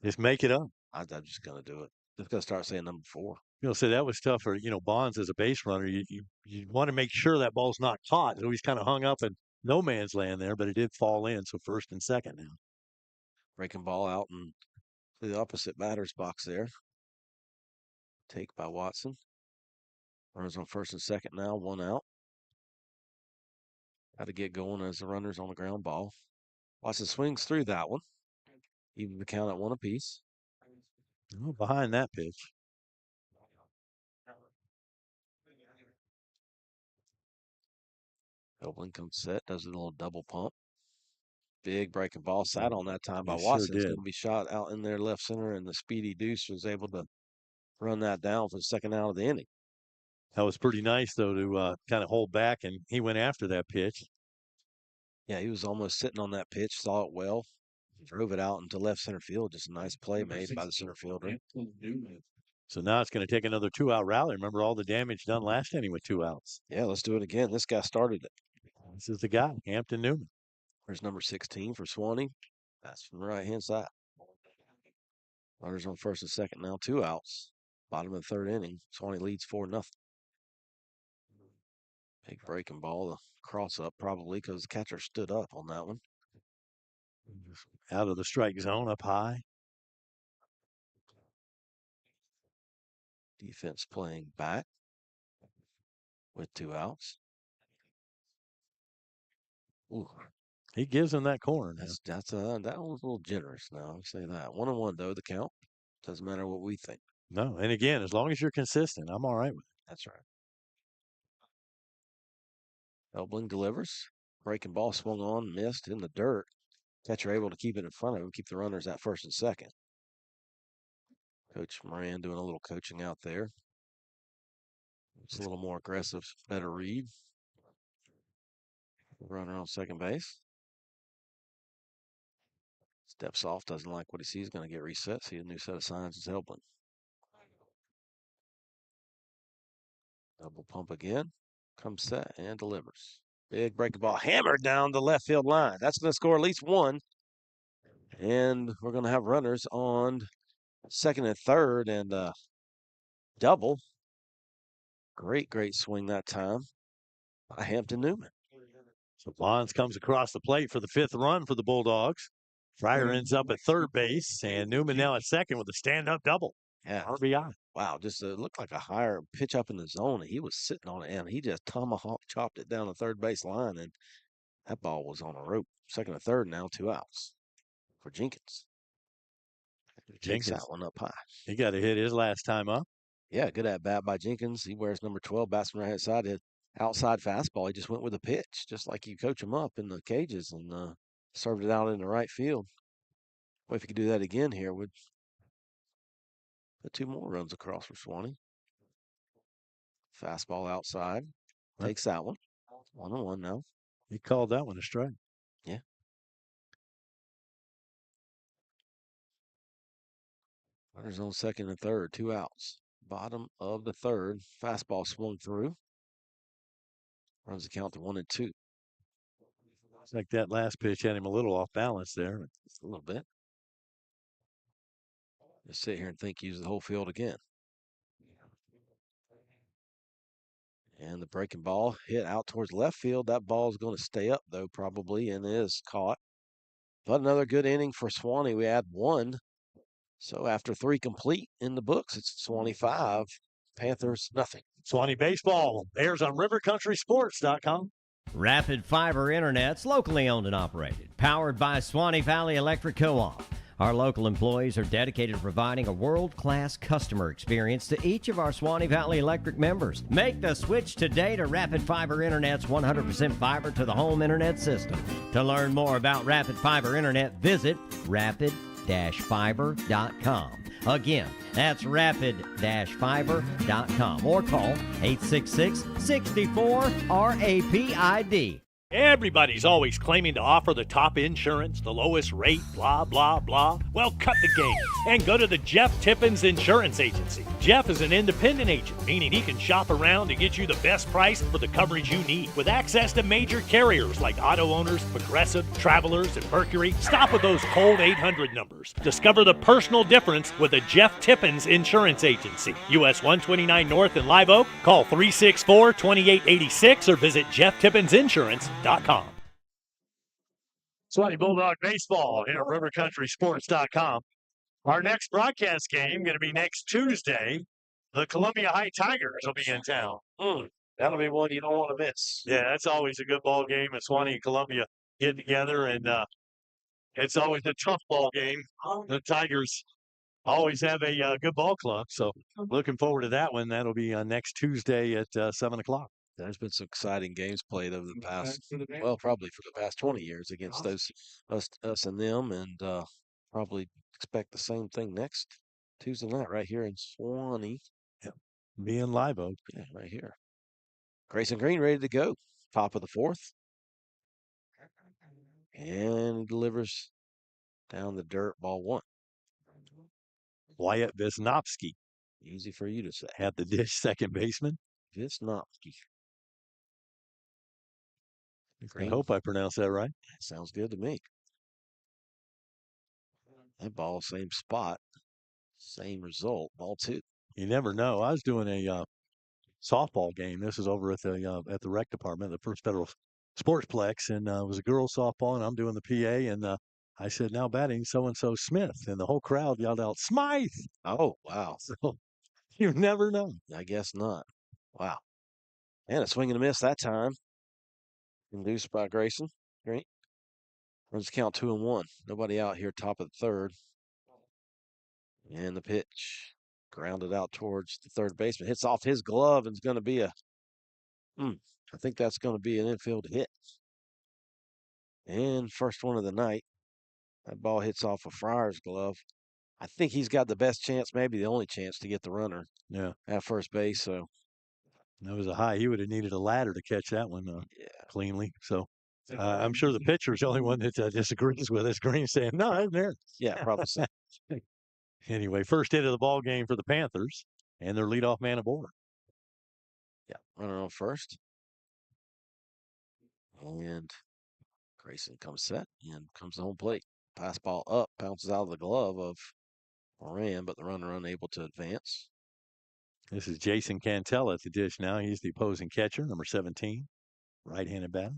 Just make it up. I'm just going to do it. Just going to start saying number 4. You know, so that was tough for, Bonds as a base runner. You want to make sure that ball's not caught. So he's kind of hung up in no man's land there, but it did fall in. So first and second now. Breaking ball out in the opposite batter's box there. Take by Watson. Runners on first and second now, 1 out. Got to get going as the runner's on the ground ball. Watson swings through that one. Even the count at 1 apiece. Oh, behind that pitch. Oakland comes set, does a little double pump. Big breaking ball, sat on that time by He Watson. sure It's did. going to be shot out in there left center, and the speedy Deuce was able to run that down for the second out of the inning. That was pretty nice, though, to kind of hold back, and he went after that pitch. Yeah, he was almost sitting on that pitch, saw it well, drove it out into left center field. Just a nice play made by the center fielder. So now it's going to take another 2-out rally. Remember all the damage done last inning with 2 outs. Yeah, let's do it again. This guy started it. This is the guy, Hampton Newman. There's number 16 for Suwannee. That's from the right-hand side. Runners on first and second now, 2 outs. Bottom of the 3rd inning. Suwannee leads 4-0. Big breaking ball, the cross up probably because the catcher stood up on that one. Out of the strike zone, up high. Defense playing back with 2 outs. Ooh. He gives him that corner now. That was a little generous now. I'll say that. 1-1 though, the count. Doesn't matter what we think. No, and again, as long as you're consistent, I'm all right with it. That's right. Elbling delivers. Breaking ball swung on, missed in the dirt. Catcher able to keep it in front of him, keep the runners at first and second. Coach Moran doing a little coaching out there. It's a little more aggressive, better read. Runner on second base. Steps off, doesn't like what he sees, going to get reset. See a new set of signs is Elbling. Double pump again. Comes set and delivers. Big breaking ball hammered down the left field line. That's going to score at least 1. And we're going to have runners on second and third and double. Great swing that time by Hampton Newman. So Bonds comes across the plate for the 5th run for the Bulldogs. Fryer ends up at third base, and Newman now at second with a stand-up double. Yeah. RBI. Wow, just looked like a higher pitch up in the zone. He was sitting on it, and he just tomahawk chopped it down the third base line, and that ball was on a rope. Second and third now, 2 outs for Jenkins. Takes that one up high. He got a hit his last time up. Yeah, good at bat by Jenkins. He wears number 12, batsman right hand side. Hit outside fastball. He just went with a pitch, just like you coach him up in the cages, and served it out in the right field. Well, if you could do that again here, would put 2 more runs across for Suwannee. Fastball outside. Takes that one. 1-1 now. He called that one a strike. Yeah. Runners on second and third, 2 outs. Bottom of the 3rd. Fastball swung through. Runs the count to 1-2. It's like that last pitch had him a little off balance there. Just a little bit. Just sit here and think, use the whole field again. And the breaking ball hit out towards left field. That ball is going to stay up, though, probably, and is caught. But another good inning for Suwannee. We add 1. So after 3 complete in the books, it's Suwannee 5, Panthers nothing. Suwannee Baseball airs on rivercountrysports.com. Rapid Fiber Internet's locally owned and operated, powered by Suwannee Valley Electric Co-op. Our local employees are dedicated to providing a world-class customer experience to each of our Suwannee Valley Electric members. Make the switch today to Rapid Fiber Internet's 100% fiber to the home internet system. To learn more about Rapid Fiber Internet, visit rapid-fiber.com. Again, that's rapid-fiber.com or call 866-64-RAPID. Everybody's always claiming to offer the top insurance, the lowest rate, blah, blah, blah. Well, cut the game and go to the Jeff Tippins Insurance Agency. Jeff is an independent agent, meaning he can shop around to get you the best price for the coverage you need. With access to major carriers like Auto Owners, Progressive, Travelers, and Mercury, stop with those cold 800 numbers. Discover the personal difference with the Jeff Tippins Insurance Agency. US 129 North in Live Oak. Call 364-2886 or visit JeffTippinsInsurance.com. Suwannee Bulldog Baseball here at RiverCountrySports.com. Our next broadcast game going to be next Tuesday. The Columbia High Tigers will be in town. That'll be one you don't want to miss. Yeah, that's always a good ball game. Suwannee and Columbia get together, and it's always a tough ball game. The Tigers always have a good ball club, so looking forward to that one. That'll be next Tuesday at 7 o'clock. There's been some exciting games played over the past, well, probably for the past 20 years against us and them, and probably expect the same thing next Tuesday night right here in Suwannee. Me and Live Oak. Yeah, right here. Grayson Green ready to go. Top of the fourth. And he delivers down the dirt, ball one. Wyatt Wisnowski. Easy for you to say. At the dish, second baseman. Wisnowski. I hope I pronounced that right. Sounds good to me. That ball, same spot, same result, ball two. You never know. I was doing a softball game. This is over at the rec department, the First Federal Sportsplex, and it was a girls' softball, and I'm doing the PA, and I said, now batting so-and-so Smith, and the whole crowd yelled out, Smythe! Oh, wow. So you never know. I guess not. Wow. And a swing and a miss that time. Induced by Grayson. Great. Runs count 2-1. Nobody out here, top of the third. And the pitch grounded out towards the third baseman. Hits off his glove and it's going to be I think that's going to be an infield hit. And first one of the night. That ball hits off of Fryer's glove. I think he's got the best chance, maybe the only chance to get the runner at first base. So that was a high. He would have needed a ladder to catch that one cleanly. So I'm sure the pitcher's the only one that disagrees with us. Green saying, no, I'm there. Yeah, probably so. Anyway, first hit of the ball game for the Panthers and their leadoff man aboard. Yeah, runner on first. And Grayson comes set and comes to home plate. Pass ball up, bounces out of the glove of Moran, but the runner unable to advance. This is Jason Cantella at the dish now. He's the opposing catcher, number 17, right-handed batter.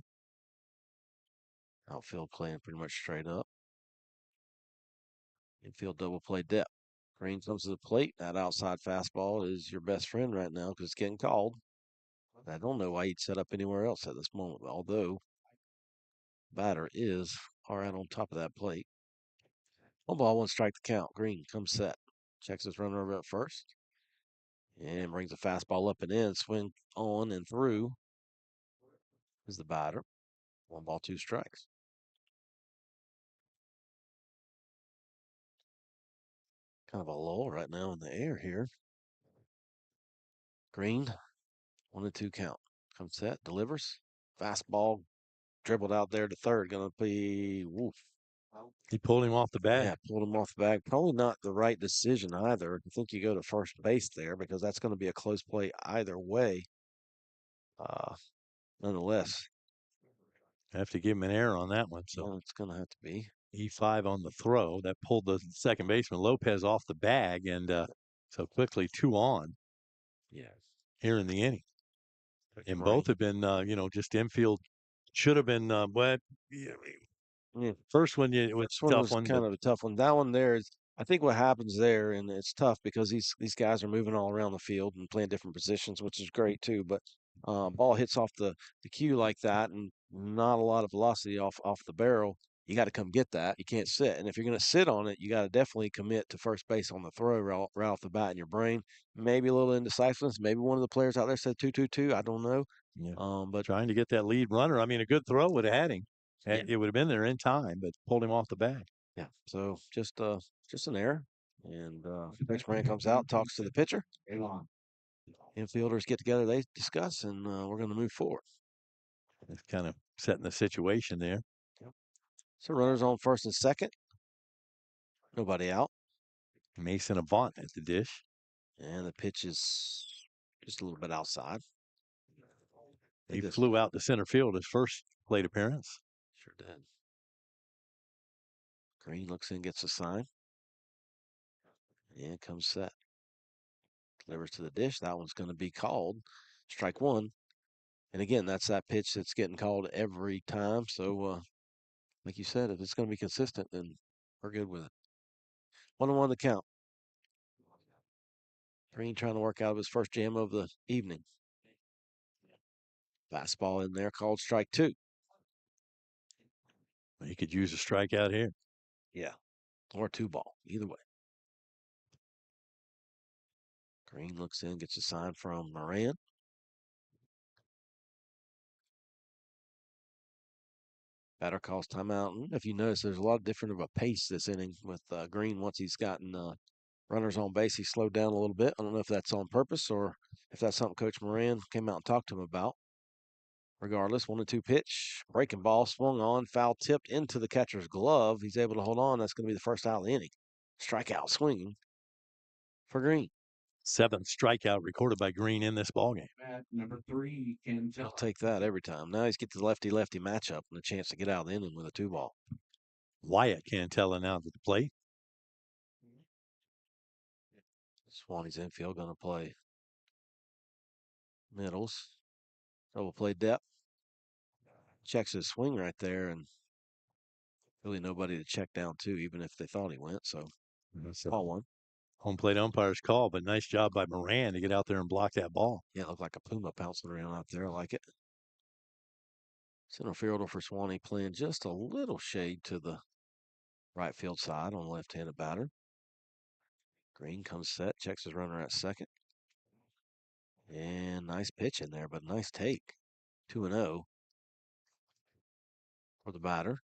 Outfield playing pretty much straight up. Infield double play depth. Green comes to the plate. That outside fastball is your best friend right now because it's getting called. I don't know why he'd set up anywhere else at this moment, although batter is right on top of that plate. 1-1 strike to count. Green comes set. Checks his runner over at first. And brings a fastball up and in. Swing on and through is the batter. 1-2 strikes. Kind of a lull right now in the air here. Green, 1-2 count. Comes set, delivers. Fastball dribbled out there to third. Going to be woof. He pulled him off the bag. Yeah, pulled him off the bag. Probably not the right decision either. I think you go to first base there because that's going to be a close play either way. Nonetheless. Have to give him an error on that one. So it's going to have to be. E5 on the throw. That pulled the second baseman Lopez off the bag. And so quickly 2 on. Yeah. Here in the inning. And both have been, just infield. Should have been, first one, it was a tough one. Kind of a tough one. That one there is, I think what happens there, and it's tough because these guys are moving all around the field and playing different positions, which is great too. But ball hits off the cue like that and not a lot of velocity off the barrel. You got to come get that. You can't sit. And if you're going to sit on it, you got to definitely commit to first base on the throw right off the bat in your brain. Maybe a little indecisiveness. Maybe one of the players out there said 2-2-2. I don't know. Yeah. But trying to get that lead runner. I mean, a good throw would have had him. Yeah. It would have been there in time, but pulled him off the bag. Yeah. So just an error. And next man comes out, talks to the pitcher. Infielders get together, they discuss, and we're going to move forward. It's kind of setting the situation there. So runners on first and second. Nobody out. Mason Avant at the dish. And the pitch is just a little bit outside. He flew out to center field his first plate appearance. Sure did. Green looks in, gets a sign. And comes set. Delivers to the dish. That one's going to be called. Strike one. And again, that's that pitch that's getting called every time. So, like you said, if it's going to be consistent, then we're good with it. 1-1 the count. Green trying to work out of his first jam of the evening. Fastball in there called strike two. He could use a strikeout here. Yeah. Or a 2-ball. Either way. Green looks in, gets a sign from Moran. Batter calls timeout. And if you notice, there's a lot different of a pace this inning with Green. Once he's gotten runners on base, he slowed down a little bit. I don't know if that's on purpose or if that's something Coach Moran came out and talked to him about. Regardless, 1-2 pitch. Breaking ball swung on, foul tipped into the catcher's glove. He's able to hold on. That's going to be the first out of the inning. Strikeout swinging for Green. 7th strikeout recorded by Green in this ballgame. At number 3, Ken He'll take that every time. Now he's get the lefty-lefty matchup and a chance to get out of the inning with a 2-ball. Wyatt Cantella now at the plate. Suwannee's infield going to play middles. Double play depth. Checks his swing right there, and really nobody to check down to, even if they thought he went. So, ball one. Home plate umpire's call, but nice job by Moran to get out there and block that ball. Yeah, it looked like a puma pouncing around out there. I like it. Center fielder for Suwannee playing just a little shade to the right field side on the left-handed batter. Green comes set, checks his runner at second. And nice pitch in there, but nice take. 2-0 for the batter,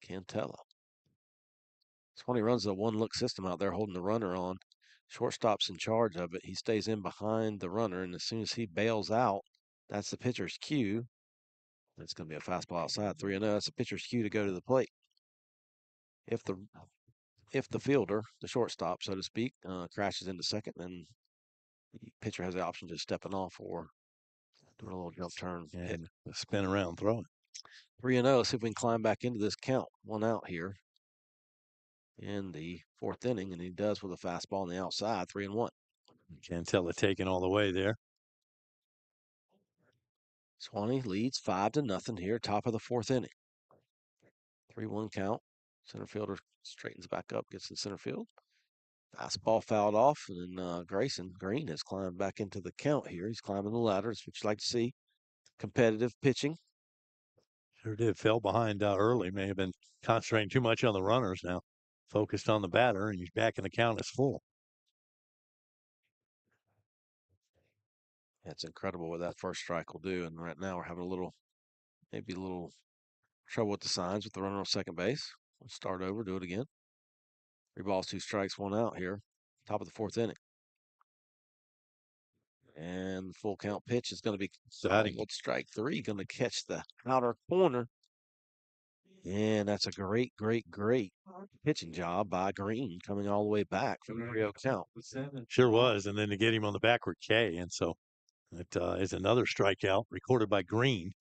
Cantella. Suwannee runs a one-look system out there, holding the runner on. Shortstop's in charge of it. He stays in behind the runner, and as soon as he bails out, that's the pitcher's cue. That's going to be a fastball outside, 3-0. That's the pitcher's cue to go to the plate. If the fielder, the shortstop, so to speak, crashes into second, then the pitcher has the option of just stepping off or doing a little jump turn. And spin around, throw it. 3-0. Let's see if we can climb back into this count. 1 out here in the 4th inning, and he does with a fastball on the outside, 3-1. Cantella taking all the way there. Suwannee leads 5-0 here, top of the 4th inning. 3-1 count. Center fielder straightens back up, gets in center field. Fastball fouled off, and then Green has climbed back into the count here. He's climbing the ladder. That's what you like to see. Competitive pitching. Sure did. Fell behind early. May have been concentrating too much on the runners now. Focused on the batter, and he's back in the count as full. That's incredible what that first strike will do. And right now we're having maybe a little trouble with the signs with the runner on second base. Let's start over, do it again. 3 balls, 2 strikes, 1 out here. Top of the 4th inning. And the full count pitch is going to be with strike 3. Going to catch the outer corner. And that's a great pitching job by Green, coming all the way back from the 3-0 count. Sure was. And then to get him on the backward K. And so it is another strikeout recorded by Green.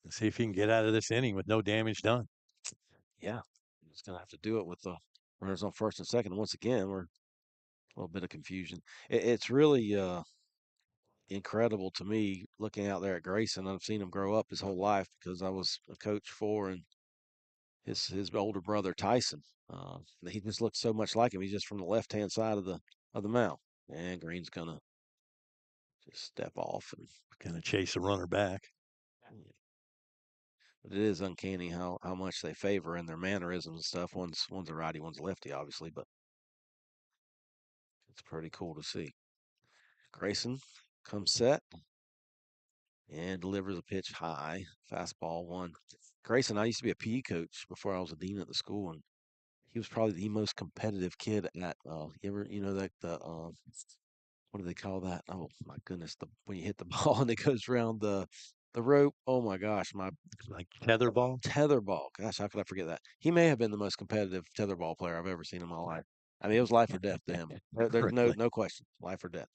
Let's see if he can get out of this inning with no damage done. Yeah, he's going to have to do it with the runners on first and second. Once again, we're a little bit of confusion. It's really incredible to me looking out there at Grayson. I've seen him grow up his whole life because I was a coach for and his older brother Tyson. He just looks so much like him. He's just from the left-hand side of the mound. And Green's gonna just step off and gonna chase the runner back. But it is uncanny how much they favor in their mannerisms and stuff. One's a righty, one's a lefty, obviously, but it's pretty cool to see. Grayson comes set and delivers a pitch high. Fastball 1. Grayson, I used to be a PE coach before I was a dean at the school, and he was probably the most competitive kid at what do they call that? Oh my goodness, when you hit the ball and it goes around the The rope, oh my gosh, Like tetherball. tetherball. Gosh, how could I forget that? He may have been the most competitive tetherball player I've ever seen in my life. I mean, it was life or death to him. There's Really? no question, life or death.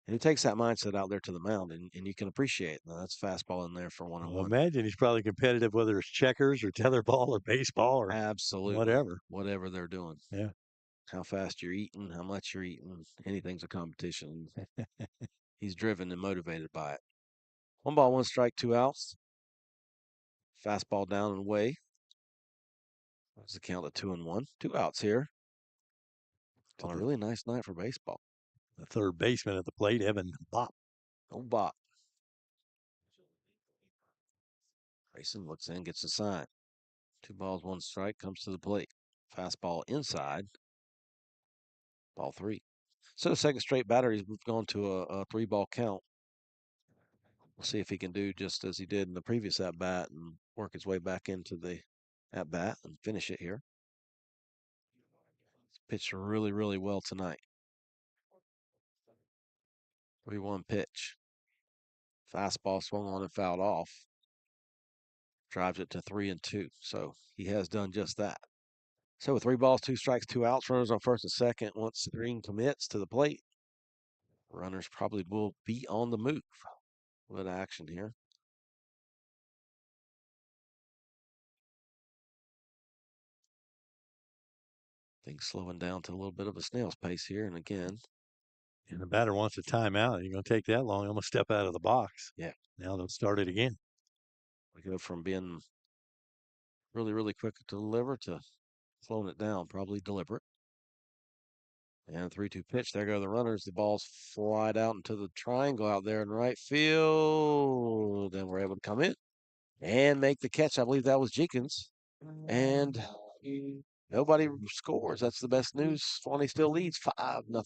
And he takes that mindset out there to the mound, and you can appreciate it. Now, that's fastball in there for one on Well, one. imagine he's probably competitive, whether it's checkers or tetherball or baseball or Absolutely. whatever. Whatever they're doing. Yeah. How fast you're eating, how much you're eating, anything's a competition. He's driven and motivated by it. 1 ball, 1 strike, 2 outs. Fastball down and away. That's the count of 2-1. 2 outs here. On a really nice night for baseball. The third baseman at the plate, Evan Bopp. No bop. Grayson looks in, gets a sign. 2 balls, 1 strike, comes to the plate. Fastball inside. Ball 3. So the second straight batter, he's gone to a 3-ball count. We'll see if he can do just as he did in the previous at-bat and work his way back into the at-bat and finish it here. He's pitched really, really well tonight. 3-1 pitch. Fastball swung on and fouled off. Drives it to 3-2. So he has done just that. So with 3 balls, 2 strikes, 2 outs, runners on first and second. Once Green commits to the plate, runners probably will be on the move. Good action here. Things slowing down to a little bit of a snail's pace here. And again, And the batter wants a timeout. You're going to take that long. I'm going to step out of the box. Yeah. Now they'll start it again. we go from being really, really quick to deliver to slowing it down, probably deliberate. And 3-2 pitch. There go the runners. The ball's flied out into the triangle out there in right field. And we're able to come in and make the catch. I believe that was Jenkins. And nobody scores. That's the best news. Suwannee still leads 5-0.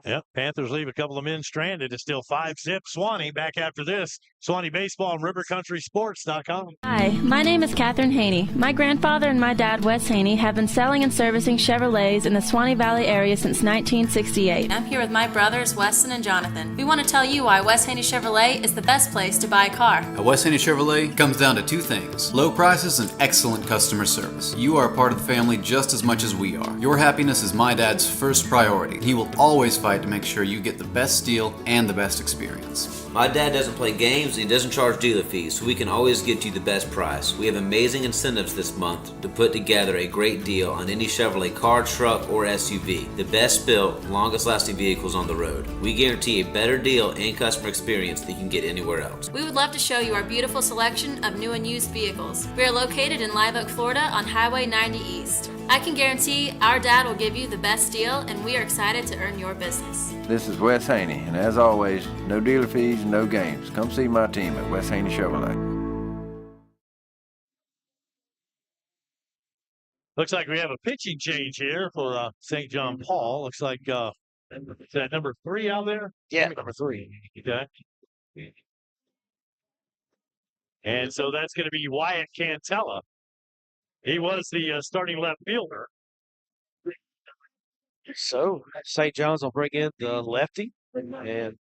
Yep. Panthers leave a couple of men stranded. It's still 5-zip. Suwannee back after this. Suwannee Baseball and RiverCountrySports.com. Hi, my name is Catherine Haney. My grandfather and my dad, Wes Haney, have been selling and servicing Chevrolets in the Suwannee Valley area since 1968. I'm here with my brothers, Weston and Jonathan. We want to tell you why Wes Haney Chevrolet is the best place to buy a car. At West Haney Chevrolet, it comes down to 2 things: low prices and excellent customer service. You are a part of the family just as much as we are. Your happiness is my dad's first priority. He will always fight to make sure you get the best deal and the best experience. My dad doesn't play games and he doesn't charge dealer fees, so we can always get you the best price. We have amazing incentives this month to put together a great deal on any Chevrolet car, truck, or SUV. The best built, longest lasting vehicles on the road. We guarantee a better deal and customer experience than you can get anywhere else. We would love to show you our beautiful selection of new and used vehicles. We are located in Live Oak, Florida on Highway 90 East. I can guarantee our dad will give you the best deal, and we are excited to earn your business. This is Wes Haney, and as always, no dealer fees, no games. Come see my team at Wes Haney Chevrolet. Looks like we have a pitching change here for St. John Paul. Looks like is that number 3 out there? Yeah, number 3. Okay. And so that's going to be Wyatt Cantella. He was the starting left fielder. So St. John's will bring in the lefty, and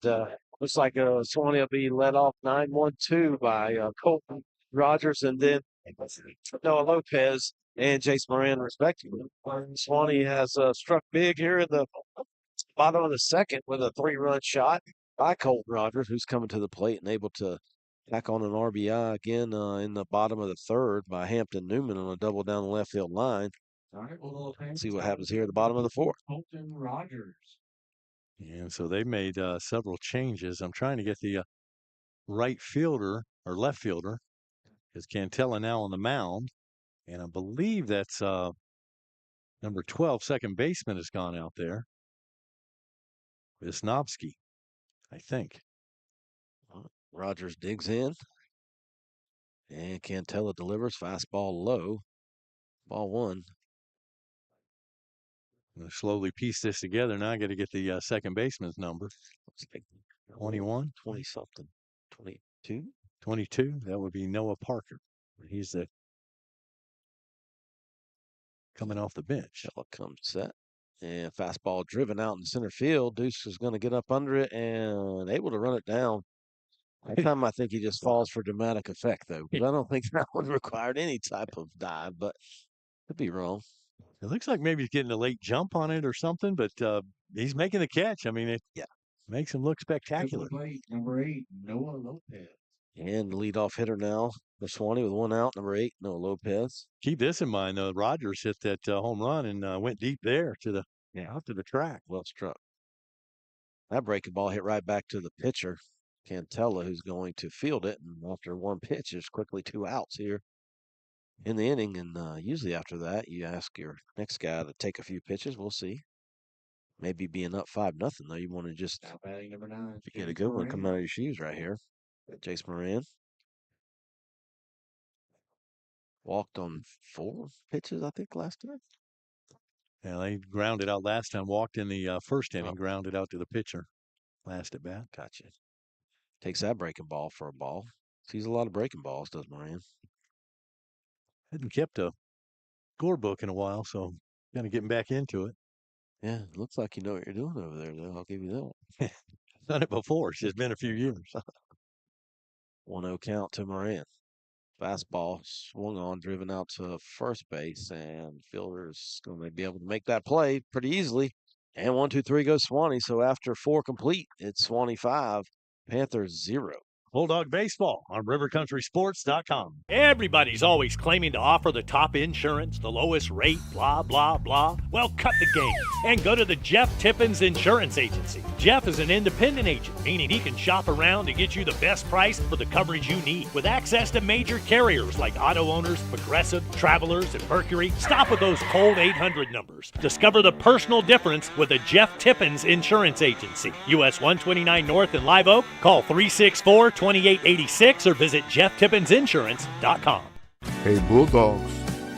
looks like Suwannee will be led off 9-1-2 by Colton Rogers and then Noah Lopez and Jace Moran, respectively. Suwannee has struck big here in the bottom of the second with a 3-run shot by Colton Rogers, who's coming to the plate and able to tack on an RBI again in the bottom of the third by Hampton Newman on a double down the left field line. All right, well, Let's see what happens here at the bottom of the fourth. Colton Rogers. And so they made several changes. I'm trying to get the right fielder or left fielder. Is Cantella now on the mound? And I believe that's number 12, second baseman, has gone out there. Wisnowski, I think. Rogers digs in. And Cantella delivers. Fastball low. Ball 1. We'll slowly piece this together. Now I got to get the second baseman's number. 21? 20-something. 22? 22? That would be Noah Parker. He's the coming off the bench. Cantella comes set. And fastball driven out in center field. Deuce is going to get up under it and able to run it down That time I think he just falls for dramatic effect, though, because I don't think that one required any type of dive, but could be wrong. It looks like maybe he's getting a late jump on it or something, but he's making the catch. I mean, it makes him look spectacular. Number 8, Noah Lopez. And the leadoff hitter now for Suwannee with 1 out, number 8, Noah Lopez. Keep this in mind, though. Rogers hit that home run and went deep there to the out to the track. Well struck. That breaking ball hit right back to the pitcher, Cantella, who's going to field it. And after 1 pitch, there's quickly 2 outs here in the inning. And usually after that, you ask your next guy to take a few pitches. We'll see. Maybe being up 5-0, though, you want to just Batting number 9. get a good one come out of your shoes right here. Jace Moran walked on 4 pitches, I think, last time. Yeah, they grounded out last time. Walked in the first inning, grounded out to the pitcher. Last at bat. Gotcha. Takes that breaking ball for a ball. Sees a lot of breaking balls, does Moran. Hadn't kept a scorebook in a while, so kind of getting back into it. Yeah, it looks like you know what you're doing over there, though. I'll give you that. Done it before. It's just been a few years. 1-0 count to Moran. Fastball swung on, driven out to first base, and fielder's going to be able to make that play pretty easily. And 1-2-3 goes Suwannee. So after 4 complete, it's Suwannee 5, Panthers 0. Bulldog Baseball on RiverCountrySports.com. Everybody's always claiming to offer the top insurance, the lowest rate, blah, blah, blah. Well, cut the game and go to the Jeff Tippins Insurance Agency. Jeff is an independent agent, meaning he can shop around to get you the best price for the coverage you need. With access to major carriers like Auto Owners, Progressive, Travelers, and Mercury, stop with those cold 800 numbers. Discover the personal difference with the Jeff Tippins Insurance Agency. US 129 North in Live Oak. Call 364-2886 or visit JeffTippinsinsurance.com. Hey Bulldogs,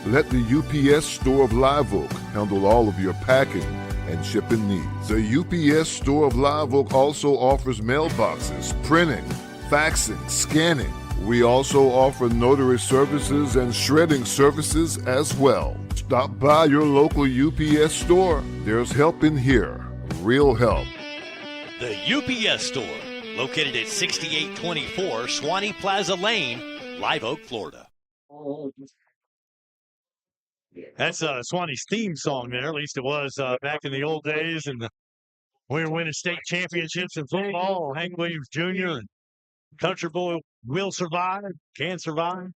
let the UPS store of Live Oak handle all of your packing and shipping needs. The UPS store of Live Oak also offers mailboxes, printing, faxing, scanning. We also offer notary services and shredding services as well. Stop by your local UPS store. There's help in here, real help. The UPS store, located at 6824 Suwannee Plaza Lane, Live Oak, Florida. That's Swanee's theme song there. At least it was back in the old days. And we were winning state championships in football. Hank Williams Jr. and Country Boy will survive, can survive.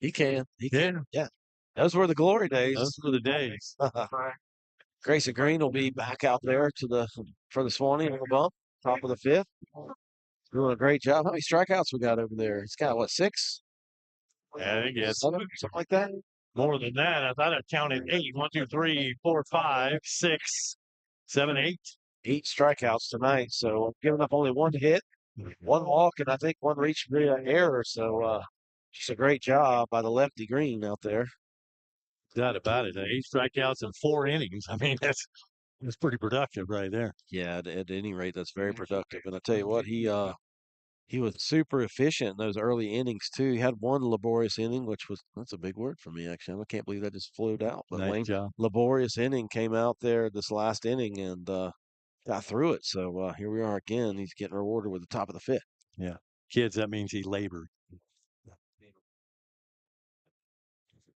He can. He can. Yeah. Those were the glory days. Those were the days. Grayson Green will be back out there for the Suwannee on the bump, top of the 5th. Doing a great job. How many strikeouts we got over there? It's got, what, 6? Yeah, I think it's 7, something like that. more than that. I thought I counted 8. 1, 2, 3, 4, 5, 6, 7, 8. 8 strikeouts tonight. So giving up only 1 hit, 1 walk, and I think 1 reach via error. So just a great job by the lefty Green out there. Doubt about it. 8 strikeouts in 4 innings. I mean, that's pretty productive right there. Yeah, at any rate, that's very productive. And I tell you what, he was super efficient in those early innings too. He had 1 laborious inning, that's a big word for me actually. I can't believe that just flew out. But Nice job. laborious inning came out there this last inning and got through it. So here we are again. He's getting rewarded with the top of the 5th. Yeah. Kids, that means he labored.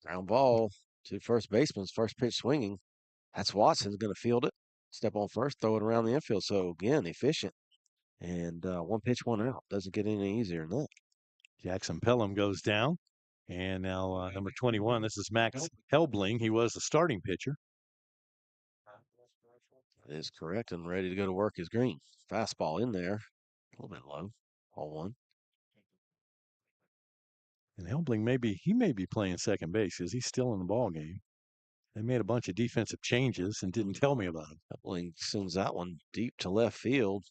Ground ball to first baseman's first pitch swinging. That's Watson's going to field it. Step on first, throw it around the infield. So again, efficient. And 1 pitch, 1 out. Doesn't get any easier than that. Jackson Pelham goes down. And now number 21, this is Max Helbling. He was the starting pitcher. That is correct. And ready to go to work is Green. Fastball in there. A little bit low. Ball 1. And Helbling may be playing second base because he's still in the ball game. They made a bunch of defensive changes and didn't tell me about them. Helbling sends that one deep to left field.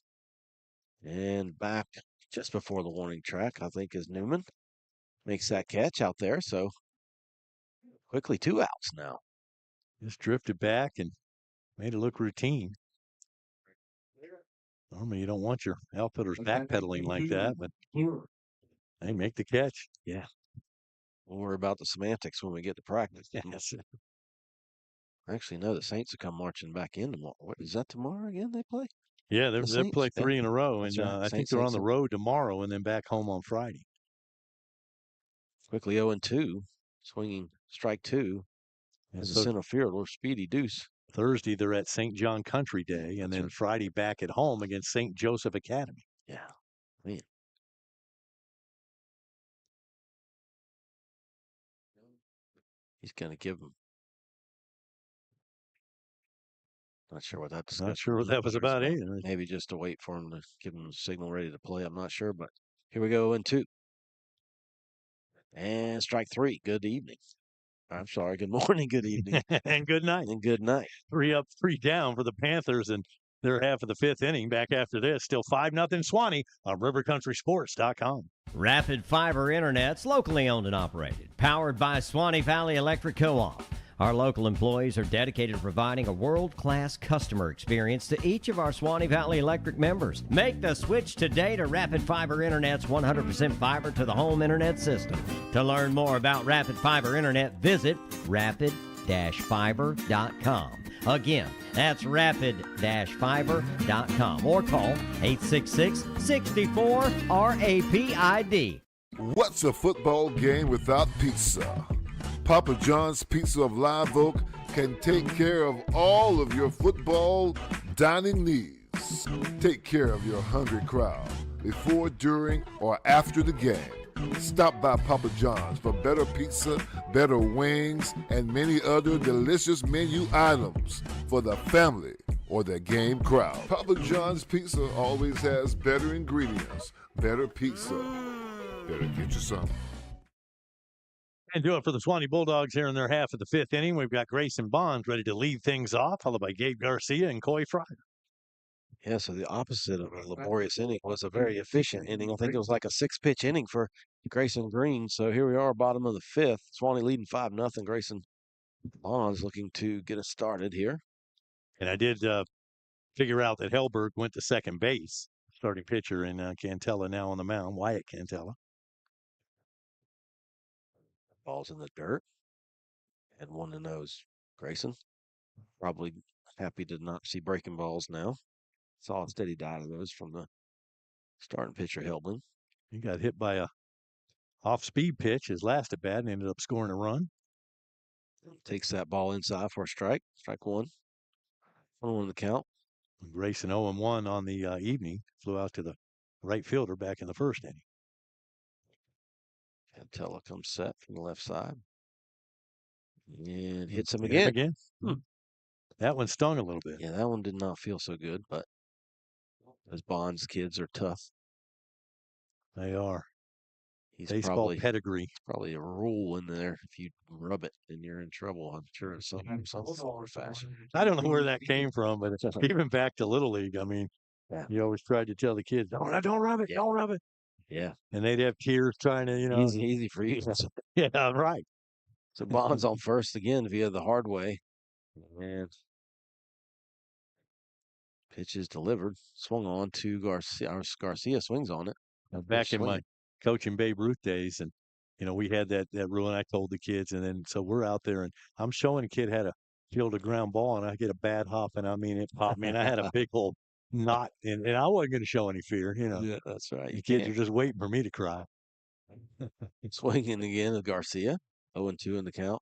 And back just before the warning track, I think, is Newman. Makes that catch out there. So quickly 2 outs now. Just drifted back and made it look routine. Normally, you don't want your outfielders backpedaling like that, but they make the catch. Yeah. We'll worry about the semantics when we get to practice. Yes. Actually, no, the Saints will come marching back in tomorrow. What is that tomorrow again they play? Yeah, The they'll Saints, play yeah. 3 in a row, That's and right. I think Saints, they're on Saints the are road tomorrow and then back home on Friday. quickly 0-2, swinging strike 2 And as a so center fielder, Speedy Deuce. Thursday they're at St. John Country Day, and That's then right. Friday back at home against St. Joseph Academy. Yeah, man. He's going to give him. Not sure what that discussion Not sure what that was about either. Maybe just to wait for him to give him the signal ready to play. I'm not sure, but here we go 0-2. And strike 3. Good evening. I'm sorry. Good morning. Good evening. And good night. And good night. 3 up, 3 down for the Panthers, and they're half of the 5th inning. Back after this, still 5-0 Suwannee on RiverCountrySports.com. Rapid Fiber Internet's locally owned and operated, powered by Suwannee Valley Electric Co-op. Our local employees are dedicated to providing a world-class customer experience to each of our Suwannee Valley Electric members. Make the switch today to Rapid Fiber Internet's 100% fiber to the home internet system. To learn more about Rapid Fiber Internet, visit rapid-fiber.com. Again, that's rapid-fiber.com or call 866-64-RAPID. What's a football game without pizza? Papa John's Pizza of Live Oak can take care of all of your football dining needs. Take care of your hungry crowd before, during, or after the game. Stop by Papa John's for better pizza, better wings, and many other delicious menu items for the family or the game crowd. Papa John's Pizza always has better ingredients, better pizza. Better get you some. And do it for the Suwannee Bulldogs here in their half of the 5th inning. We've got Grayson Bonds ready to lead things off, followed by Gabe Garcia and Coy Fryer. Yeah, so the opposite of a laborious inning was a very efficient inning. I think it was like a 6-pitch inning for Grayson Green. So here we are, bottom of the 5th. Suwannee leading 5-0. Grayson Bonds looking to get us started here. And I did figure out that Hellberg went to second base, starting pitcher, and Cantella now on the mound, Wyatt Cantella. Ball's in the dirt. And 1-0 Grayson. Probably happy to not see breaking balls now. Solid steady diet of those from the starting pitcher Helbling. He got hit by a off-speed pitch his last at bat and ended up scoring a run. Takes that ball inside for a strike. Strike 1. 1-1 the count. Grayson 0-1 on the evening. Flew out to the right fielder back in the first inning. Cantella comes set from the left side. And hits him again. That one stung a little bit. Yeah, that one did not feel so good, but those Bonds kids are tough. They are. He's baseball pedigree. Probably a rule in there. If you rub it, then you're in trouble. I'm sure in some form or fashion. I don't know where that came from, but it's even back to Little League. I mean, you always tried to tell the kids, don't rub it, don't rub it. Yeah. And they'd have tears trying to, Easy for you. Yeah, right. So Bonds on first again via the hard way. And pitch is delivered. Swung on to Garcia. Garcia swings on it. Back in my coaching Babe Ruth days, and we had that rule, and I told the kids, and then so we're out there, and I'm showing a kid how to field a ground ball, and I get a bad hop, and I mean it popped me, and I had a big old knot, and I wasn't going to show any fear, Yeah, that's right. The kids are just waiting for me to cry. Swinging again with Garcia. 0-2 in the count.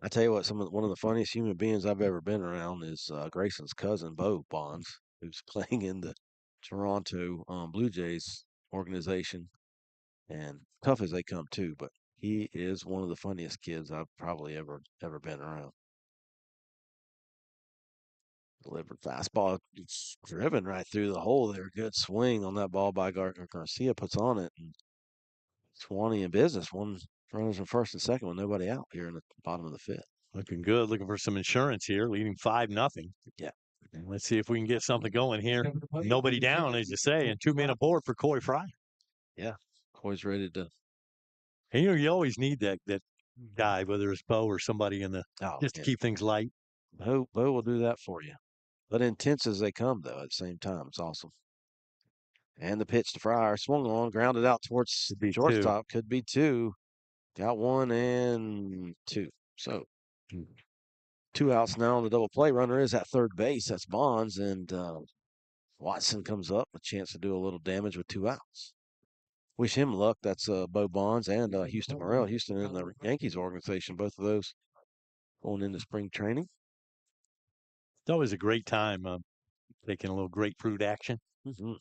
I tell you what, one of the funniest human beings I've ever been around is Grayson's cousin, Bo Bonds, who's playing in the Toronto Blue Jays organization. And tough as they come too, but he is one of the funniest kids I've probably ever been around. Delivered fastball, it's driven right through the hole there. Good swing on that ball by Garcia, puts on it. And Suwannee in business. One runners in first and second with nobody out here in the bottom of the 5th. Looking good. Looking for some insurance here, leading 5-0. Yeah. And let's see if we can get something going here. Nobody down, as you say, and 2 men aboard for Coy Fryer. Yeah. Coy's ready to. And you always need that guy, whether it's Bo or somebody in the just to keep things light. Bo will do that for you. But intense as they come, though, at the same time. It's awesome. And the pitch to Fryer, swung on, grounded out towards shortstop. Could be 2. Got 1 and 2. So 2 outs now on the double play. Runner is at third base. That's Bonds. And Watson comes up, a chance to do a little damage with 2 outs. Wish him luck. That's Bo Bonds and Houston Morrell. Houston in the Yankees organization, both of those going into spring training. It's always a great time taking a little grapefruit action. Mm-hmm.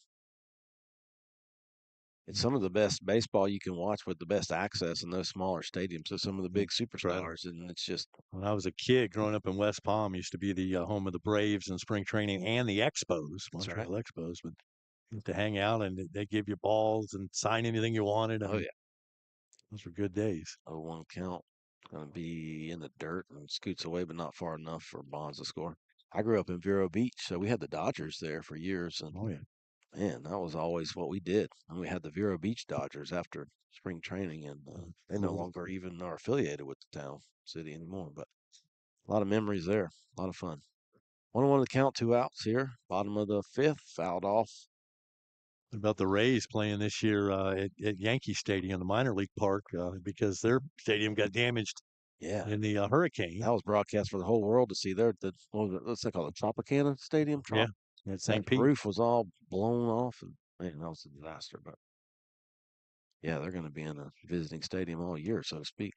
It's some of the best baseball you can watch with the best access in those smaller stadiums. So some of the big superstars, and it's just. When I was a kid growing up in West Palm, used to be the home of the Braves in spring training and the Expos, Montreal Expos. But to hang out and they give you balls and sign anything you wanted. Oh, yeah. Those were good days. 0-1 count. Going to be in the dirt and scoots away, but not far enough for Bonds to score. I grew up in Vero Beach, so we had the Dodgers there for years. And man, that was always what we did. And we had the Vero Beach Dodgers after spring training, and they no longer even are affiliated with the town city anymore. But a lot of memories there. A lot of fun. 1-1 to count, 2 outs here. Bottom of the 5th, fouled off. What about the Rays playing this year at Yankee Stadium, the minor league park, because their stadium got damaged in the hurricane? That was broadcast for the whole world to see. What's they call it, Tropicana Stadium? At St. That Pete. roof was all blown off, and man, that was a disaster. But yeah, they're going to be in a visiting stadium all year, so to speak.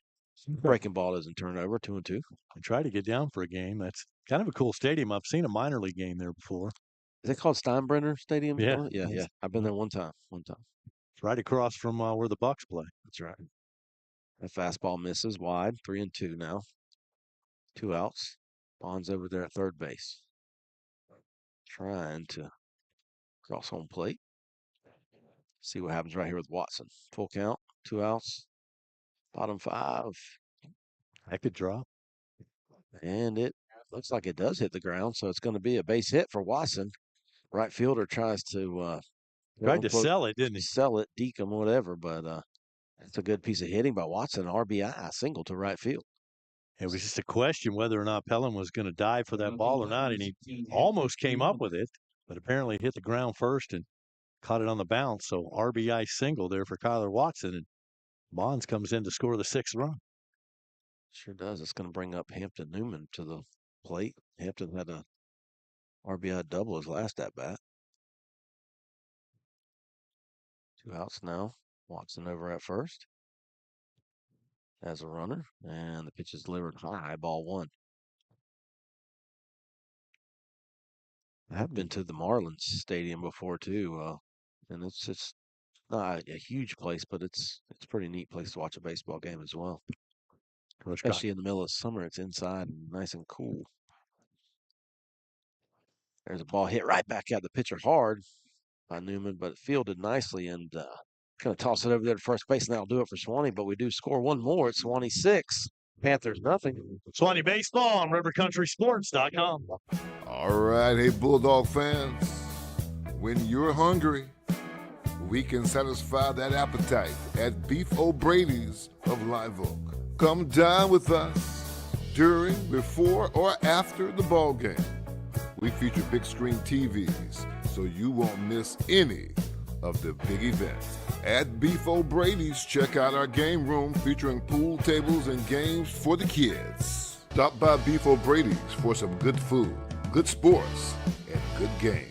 Breaking ball doesn't turn over. 2-2. I try to get down for a game. That's kind of a cool stadium. I've seen a minor league game there before. Is it called Steinbrenner Stadium? Yeah. Yeah. I've been there one time. It's right across from where the Bucks play. That's right. That fastball misses wide. 3-2 now. 2 outs. Bonds over there at third base. Trying to cross home plate. See what happens right here with Watson. Full count. 2 outs. Bottom 5. That could drop. And it looks like it does hit the ground, so it's going to be a base hit for Watson. Right fielder tries to tried to sell it, didn't he? Sell it, deke him, whatever, but it's a good piece of hitting by Watson. RBI, single to right field. It was just a question whether or not Pelham was going to dive for that ball or not, and he almost came up with it, but apparently hit the ground first and caught it on the bounce. So RBI single there for Kyler Watson, and Bonds comes in to score the 6th run. Sure does. It's going to bring up Hampton Newman to the plate. Hampton had a RBI double his last at bat. 2 outs now. Watson over at first as a runner, and the pitch is delivered high, ball 1. I have been to the Marlins Stadium before too, and it's just not a huge place, but it's a pretty neat place to watch a baseball game as well. Especially in the middle of summer, it's inside and nice and cool. There's a ball hit right back at the pitcher hard by Newman, but fielded nicely and going to toss it over there to first base, and that'll do it for Suwannee. But we do score one more. It's Suwannee 6, Panthers nothing. Suwannee Baseball on RiverCountrySports.com. All right, hey Bulldog fans, when you're hungry, we can satisfy that appetite at Beef O'Brady's of Live Oak. Come dine with us during, before, or after the ball game. We feature big screen TVs, so you won't miss any of the big events. At Beef O'Brady's, check out our game room featuring pool tables and games for the kids. Stop by Beef O'Brady's for some good food, good sports, and good games.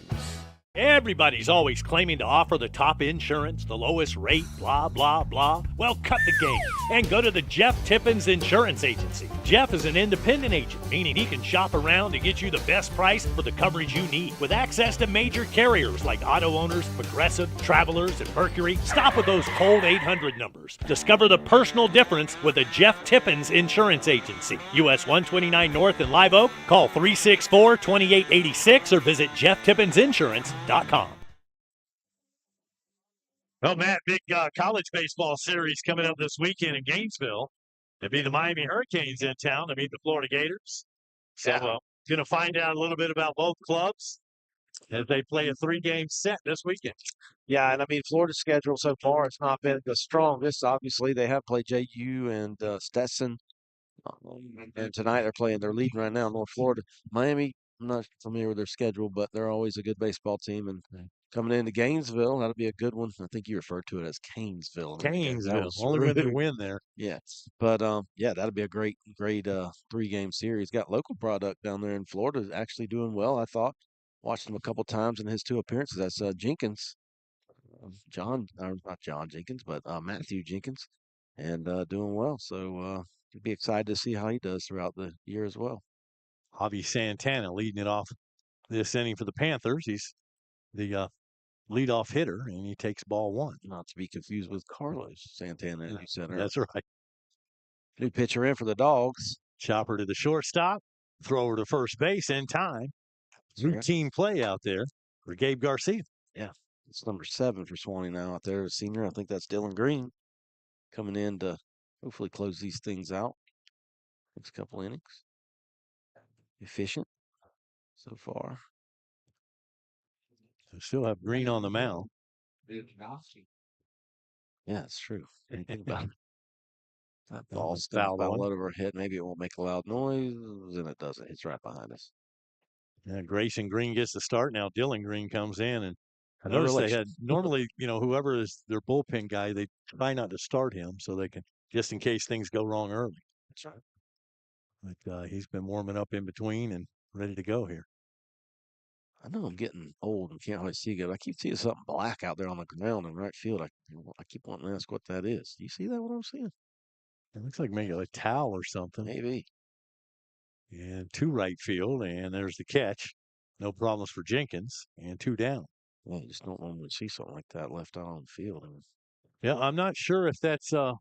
Everybody's always claiming to offer the top insurance, the lowest rate, blah, blah, blah. Well, cut the game and go to the Jeff Tippins Insurance Agency. Jeff is an independent agent, meaning he can shop around to get you the best price for the coverage you need. With access to major carriers like Auto Owners, Progressive, Travelers, and Mercury, stop with those cold 800 numbers. Discover the personal difference with the Jeff Tippins Insurance Agency. US 129 North in Live Oak. Call 364-2886 or visit JeffTippinsInsurance.com. Well, Matt, big college baseball series coming up this weekend in Gainesville. It'll be the Miami Hurricanes in town to meet the Florida Gators. So going to find out a little bit about both clubs as they play a 3-game set this weekend. Yeah, and I mean, Florida's schedule so far, it's not been the strongest. Obviously, they have played JU and Stetson. And tonight they're playing their league right now, North Florida. Miami, I'm not familiar with their schedule, but they're always a good baseball team. And coming into Gainesville, that'll be a good one. I think you referred to it as Canesville. Canesville, only way they win there. Yeah, but yeah, that'll be a great 3-game series. Got local product down there in Florida actually doing well, I thought. watched him a couple times in his 2 appearances. That's Jenkins, not John Jenkins, but Matthew Jenkins, and doing well. So you'd be excited to see how he does throughout the year as well. Javi Santana leading it off this inning for the Panthers. He's the leadoff hitter, and he takes ball 1. Not to be confused with Carlos Santana, as you said earlier. That's right. New pitcher in for the Dogs. Chopper to the shortstop, thrower to first base in time. Routine play out there for Gabe Garcia. Yeah, it's number 7 for Suwannee now out there, a senior. I think that's Dylan Green coming in to hopefully close these things out. Next couple innings. Efficient so far. So still have Green on the mound. Yeah, it's true. Think about it. That ball's foul about one. low over our head. Maybe it won't make a loud noise, and it doesn't. It's right behind us. Yeah, Grayson Green gets the start. Now Dylan Green comes in, and I No noticed they relation. had normally, whoever is their bullpen guy, they try not to start him so they can, just in case things go wrong early. That's right. But he's been warming up in between and ready to go here. I know I'm getting old and can't really see good. I keep seeing something black out there on the ground in right field. I keep wanting to ask what that is. Do you see that, what I'm seeing? It looks like maybe a towel or something. Maybe. And 2 right field, and there's the catch. No problems for Jenkins, and 2 down. Yeah, you just don't normally see something like that left out on the field. Yeah, I'm not sure if that's I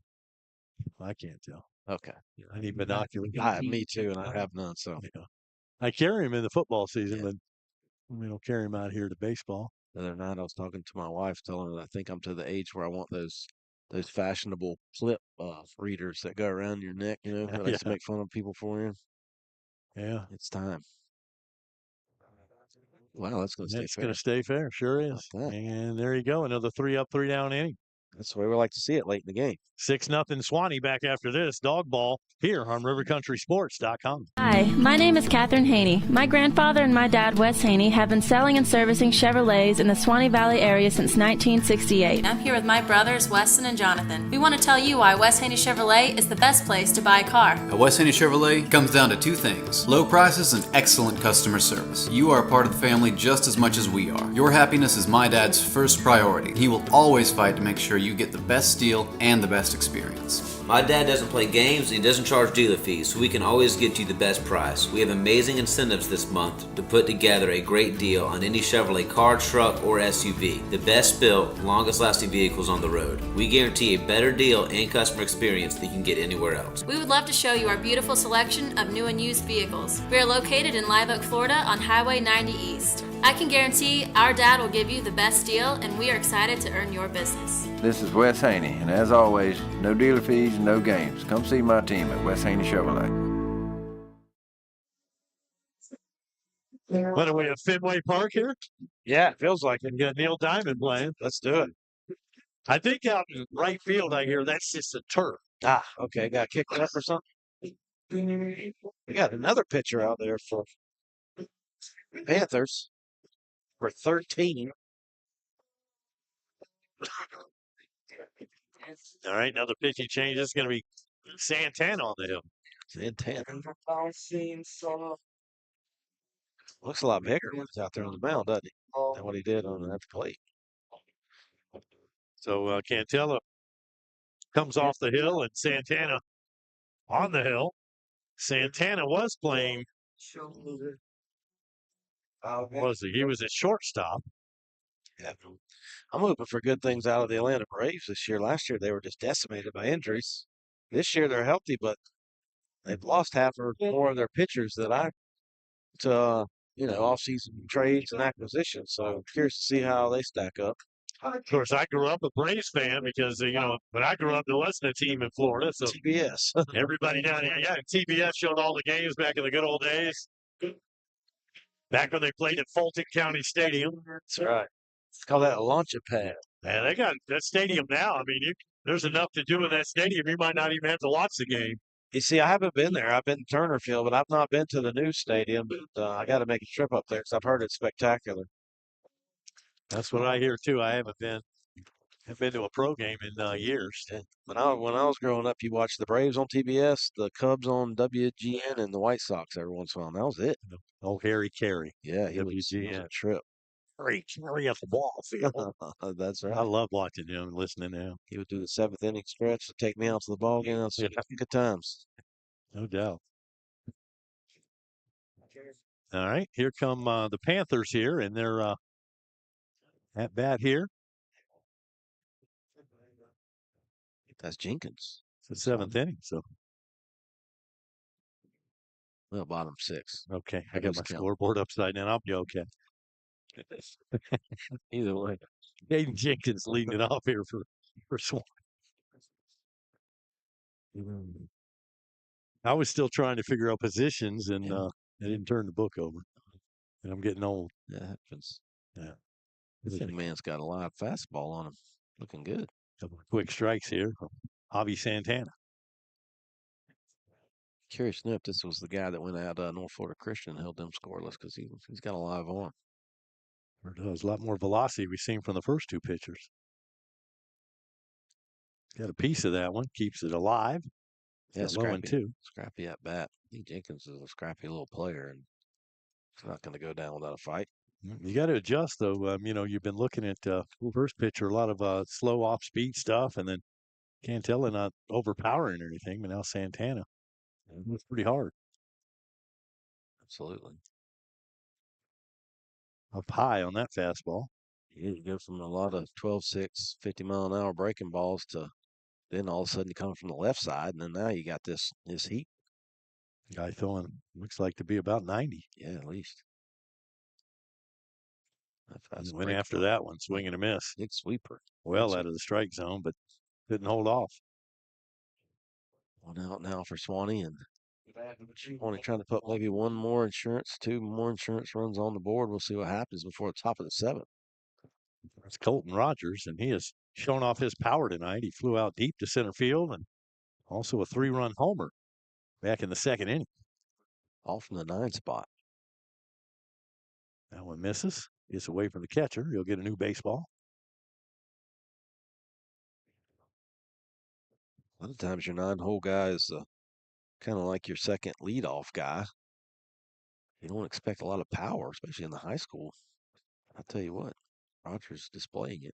can't tell. Okay. I need binoculars. Me too, and I have none. So I carry him in the football season, but we don't carry him out here to baseball. The other night I was talking to my wife, telling her that I think I'm to the age where I want those fashionable clip readers that go around your neck, that I used to make fun of people for you. Yeah. It's time. Wow, that's going to stay fair. It's going to stay fair. Sure is. And there you go. Another 3 up, 3 down inning. That's the way we like to see it late in the game. 6-0 Suwannee back after this. Dog ball here on RiverCountrySports.com. Hi, my name is Catherine Haney. My grandfather and my dad, Wes Haney, have been selling and servicing Chevrolets in the Suwannee Valley area since 1968. I'm here with my brothers, Weston and Jonathan. We want to tell you why Wes Haney Chevrolet is the best place to buy a car. At Wes Haney Chevrolet, it comes down to 2 things: low prices and excellent customer service. You are a part of the family just as much as we are. Your happiness is my dad's first priority. He will always fight to make sure you get the best deal and the best experience. My dad doesn't play games and he doesn't charge dealer fees, so we can always get you the best price. We have amazing incentives this month to put together a great deal on any Chevrolet car, truck, or SUV. The best built, longest lasting vehicles on the road. We guarantee a better deal and customer experience than you can get anywhere else. We would love to show you our beautiful selection of new and used vehicles. We are located in Live Oak, Florida on Highway 90 East. I can guarantee our dad will give you the best deal, and we are excited to earn your business. This is Wes Haney, and as always, no dealer fees, no games. Come see my team at Wes Haney Chevrolet. What are we at Fenway Park here? Yeah, it feels like it. You got Neil Diamond playing. Let's do it. I think out in right field, I hear that's just a turf. Ah, okay. Got kicked up or something? We got another pitcher out there for Panthers for 13. All right, another pitching change. This is going to be Santana on the hill. Santana. Looks a lot bigger when he's out there on the mound, doesn't he? Than what he did on that plate. So Cantella comes off the hill and Santana on the hill. Santana was playing. Was he? He was at shortstop. Yeah. I'm hoping for good things out of the Atlanta Braves this year. Last year, they were just decimated by injuries. This year, they're healthy, but they've lost half or more of their pitchers to off-season trades and acquisitions. So I'm curious to see how they stack up. Of course, I grew up a Braves fan because, when I grew up, there wasn't a team in Florida. So TBS. Everybody down here, TBS showed all the games back in the good old days. Back when they played at Fulton County Stadium. That's right. Call that a launching pad. Man, they got that stadium now. I mean, there's enough to do in that stadium. You might not even have to watch the game. You see, I haven't been there. I've been to Turner Field, but I've not been to the new stadium. But I got to make a trip up there because I've heard it's spectacular. That's what I hear, too. I haven't been. Haven't been to a pro game in years. Yeah. When I was growing up, you watched the Braves on TBS, the Cubs on WGN, and the White Sox every once in a while. And that was it. Oh, Harry Carey. Yeah, he was a trip. Harry Carey at the ball field. That's right. I love watching him and listening to him. He would do the 7th inning stretch to take me out to the ball game. That's good times. No doubt. All right, here come the Panthers here, and they're at bat here. That's Jenkins. It's the 7th inning, so. Well, bottom 6. Okay, I got my scoreboard upside down. I'll be okay. Either way. Aiden Jenkins leading it off here for Swan. I was still trying to figure out positions, and I didn't turn the book over. And I'm getting old. That happens. Yeah. This young man's got a live fastball on him. Looking good. Couple of quick strikes here from Javi Santana. Curious to know if this was the guy that went out North Florida Christian and held them scoreless because he's got a live arm. Sure does. A lot more velocity we've seen from the first two pitchers. Got a piece of that one. Keeps it alive. Yeah, low in two. Scrappy at bat. I think Jenkins is a scrappy little player, and he's not going to go down without a fight. You got to adjust, though. You've been looking at first pitcher, a lot of slow off-speed stuff, and then Cantella not overpowering or anything, but now Santana. It's pretty hard. Absolutely. Up high on that fastball. You go from a lot of 12-6, 50-mile-an-hour breaking balls to then all of a sudden you come from the left side, and then now you got this heat. Guy throwing looks like to be about 90. Yeah, at least. That's went after that one, swing and a miss. Big sweeper. Well out of the strike zone, but couldn't hold off. One out now for Suwannee, and Suwannee trying to put maybe two more insurance runs on the board. We'll see what happens before the top of the 7th. That's Colton Rogers, and he has shown off his power tonight. He flew out deep to center field, and also a 3-run homer back in the 2nd inning. All from the 9 spot. That one misses. Gets away from the catcher. He'll get a new baseball. A lot of times your 9-hole guy is kind of like your second leadoff guy. You don't expect a lot of power, especially in the high school. I'll tell you what, Rogers displaying it.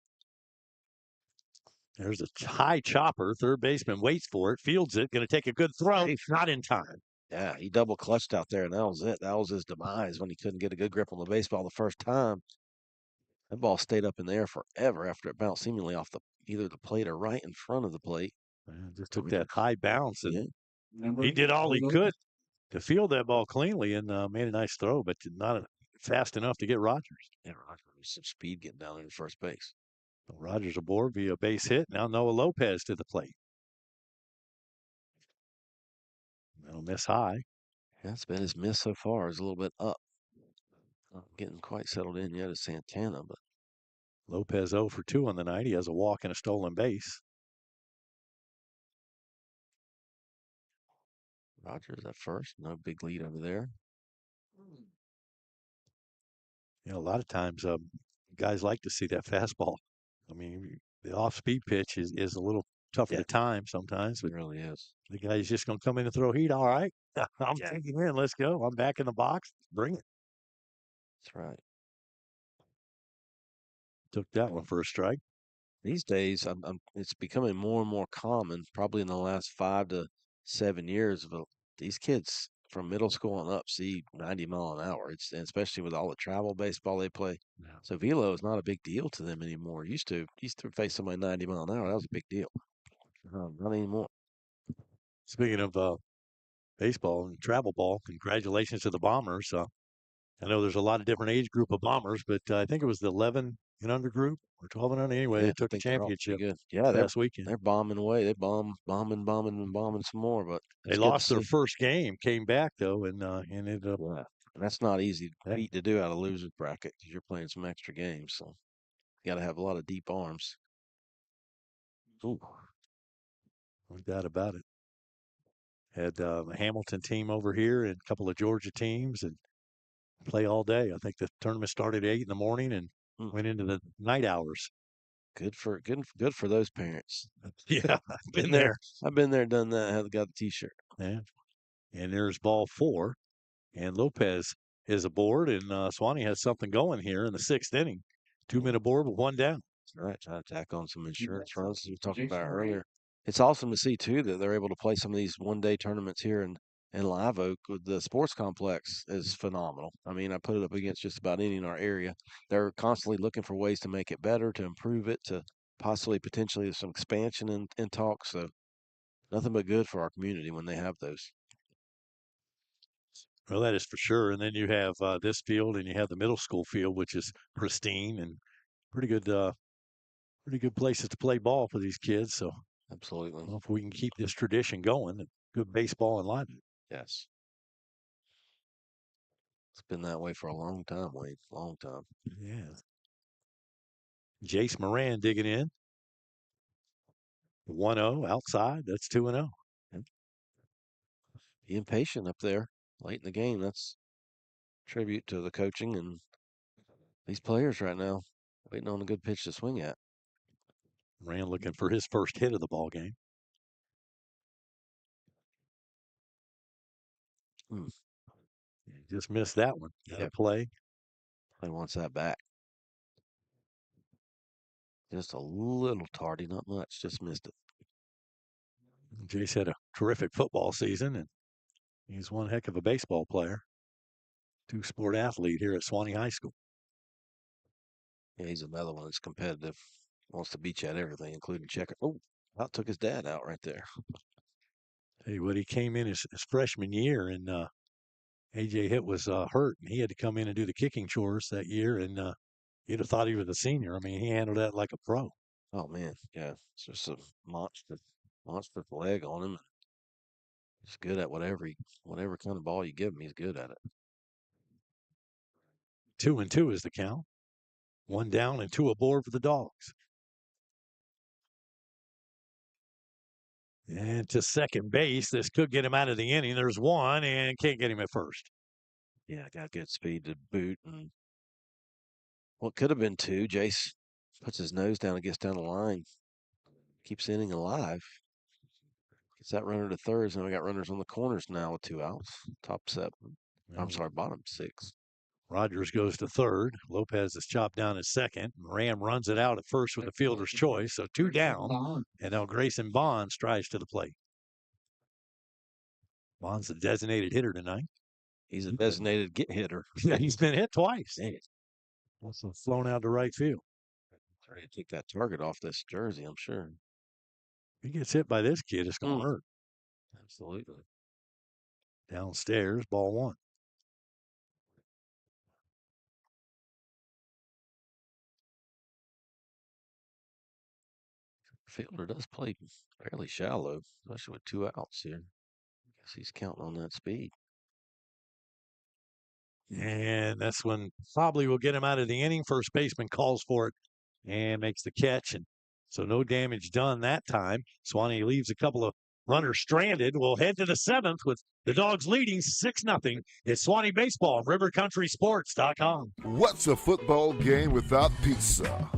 There's a high chopper. Third baseman waits for it, fields it, going to take a good throw. Not in time. Yeah, he double clutched out there, and that was it. That was his demise when he couldn't get a good grip on the baseball the first time. That ball stayed up in the air forever after it bounced seemingly off either the plate or right in front of the plate. Just took that high bounce, and he did all he could to field that ball cleanly and made a nice throw, but not fast enough to get Rogers. Yeah, Rogers was some speed getting down into first base. So Rogers aboard via base hit. Now Noah Lopez to the plate. That'll miss high. That's been his miss so far. Is a little bit up. Not getting quite settled in yet as Santana, but Lopez 0 for 2 on the night. He has a walk and a stolen base. Rogers at first. No big lead over there. A lot of times guys like to see that fastball. I mean, the off-speed pitch is a little tougher to time sometimes. But it really is. The guy's just going to come in and throw heat. All right. I'm taking in. Let's go. I'm back in the box. Bring it. That's right. Took that one for a strike. These days, it's becoming more and more common, probably in the last 5 to 7 years, of these kids from middle school on up see 90 mile an hour. It's especially with all the travel baseball they play. Yeah. So velo is not a big deal to them anymore. Used to face somebody 90 mile an hour. That was a big deal. Not anymore. Speaking of baseball and travel ball, congratulations to the Bombers. I know there's a lot of different age group of Bombers, but I think it was the 11 and under group or 12 and under. Anyway, they took the championship last weekend. They're bombing away. They bombing some more. But they lost their first game, came back, though, and ended up. Yeah. And that's not easy to do out of loser's bracket because you're playing some extra games. So you got to have a lot of deep arms. Ooh. No doubt about it. Had a Hamilton team over here and a couple of Georgia teams and play all day. I think the tournament started at 8 in the morning and went into the night hours. Good for those parents. Yeah, I've been there. I've been there, done that. Have got the T-shirt. Yeah. And there's ball 4. And Lopez is aboard, and Suwannee has something going here in the 6th inning. 2-minute board with 1 down. All right, trying to tack on some insurance runs as we talked about earlier. It's awesome to see too that they're able to play some of these one-day tournaments here in Live Oak. The sports complex is phenomenal. I mean, I put it up against just about any in our area. They're constantly looking for ways to make it better, to improve it, to possibly potentially some expansion in talks. So nothing but good for our community when they have those. Well, that is for sure. And then you have this field, and you have the middle school field, which is pristine and pretty good places to play ball for these kids. So absolutely, well, if we can keep this tradition going, good baseball in Live Oak. Yes, it's been that way for a long time, Wade. Long time. Yeah. Jace Moran digging in. 1-0 outside. That's 2-0. Being patient up there late in the game. That's tribute to the coaching and these players right now, waiting on a good pitch to swing at. Moran looking for his first hit of the ball game. Just missed that one. Got play. Play wants that back. Just a little tardy, not much. Just missed it. Jace had a terrific football season, and he's one heck of a baseball player. 2-sport athlete here at Suwannee High School. Yeah, he's another one that's competitive. Wants to beat you at everything, including checker. Oh, about took his dad out right there. Tell you what, he came in his freshman year, and A.J. Hitt was hurt, and he had to come in and do the kicking chores that year, and you'd have thought he was a senior. I mean, he handled that like a pro. Oh, man, yeah. It's just a monster leg on him. He's good at whatever kind of ball you give him, he's good at it. 2-2 is the count. 1 down and 2 aboard for the Dogs. And to second base, this could get him out of the inning. There's 1 and can't get him at first. Yeah, got good speed to boot. And what could have been 2, Jace puts his nose down and gets down the line. Keeps the inning alive. Gets that runner to thirds, and we got runners on the corners now with 2 outs. Top 7. I'm sorry, bottom 6. Rogers goes to third. Lopez is chopped down at second. Moran runs it out at first with the fielder's choice. So 2 down. And now Grayson Bond strides to the plate. Bond's the designated hitter tonight. He's a designated get hitter. Yeah, he's been hit twice. Dang it. Also flown out to right field. Trying to take that target off this jersey, I'm sure. If he gets hit by this kid, it's going to hurt. Absolutely. Downstairs, ball 1. Fielder does play fairly shallow, especially with 2 outs here. Guess he's counting on that speed. And that's when probably will get him out of the inning. First baseman calls for it and makes the catch. And so no damage done that time. Suwannee leaves a couple of runners stranded. We'll head to the 7th with the Dogs leading 6-0. It's Suwannee Baseball, RiverCountrySports.com. What's a football game without pizza?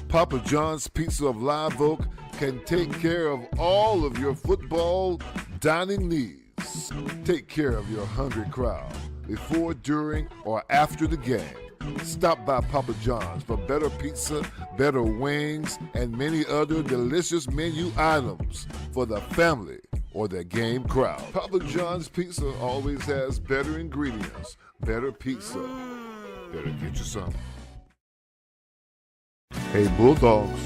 Papa John's Pizza of Live Oak can take care of all of your football dining needs. Take care of your hungry crowd before, during, or after the game. Stop by Papa John's for better pizza, better wings, and many other delicious menu items for the family or the game crowd. Papa John's Pizza always has better ingredients, better pizza. Better get you some. Hey Bulldogs,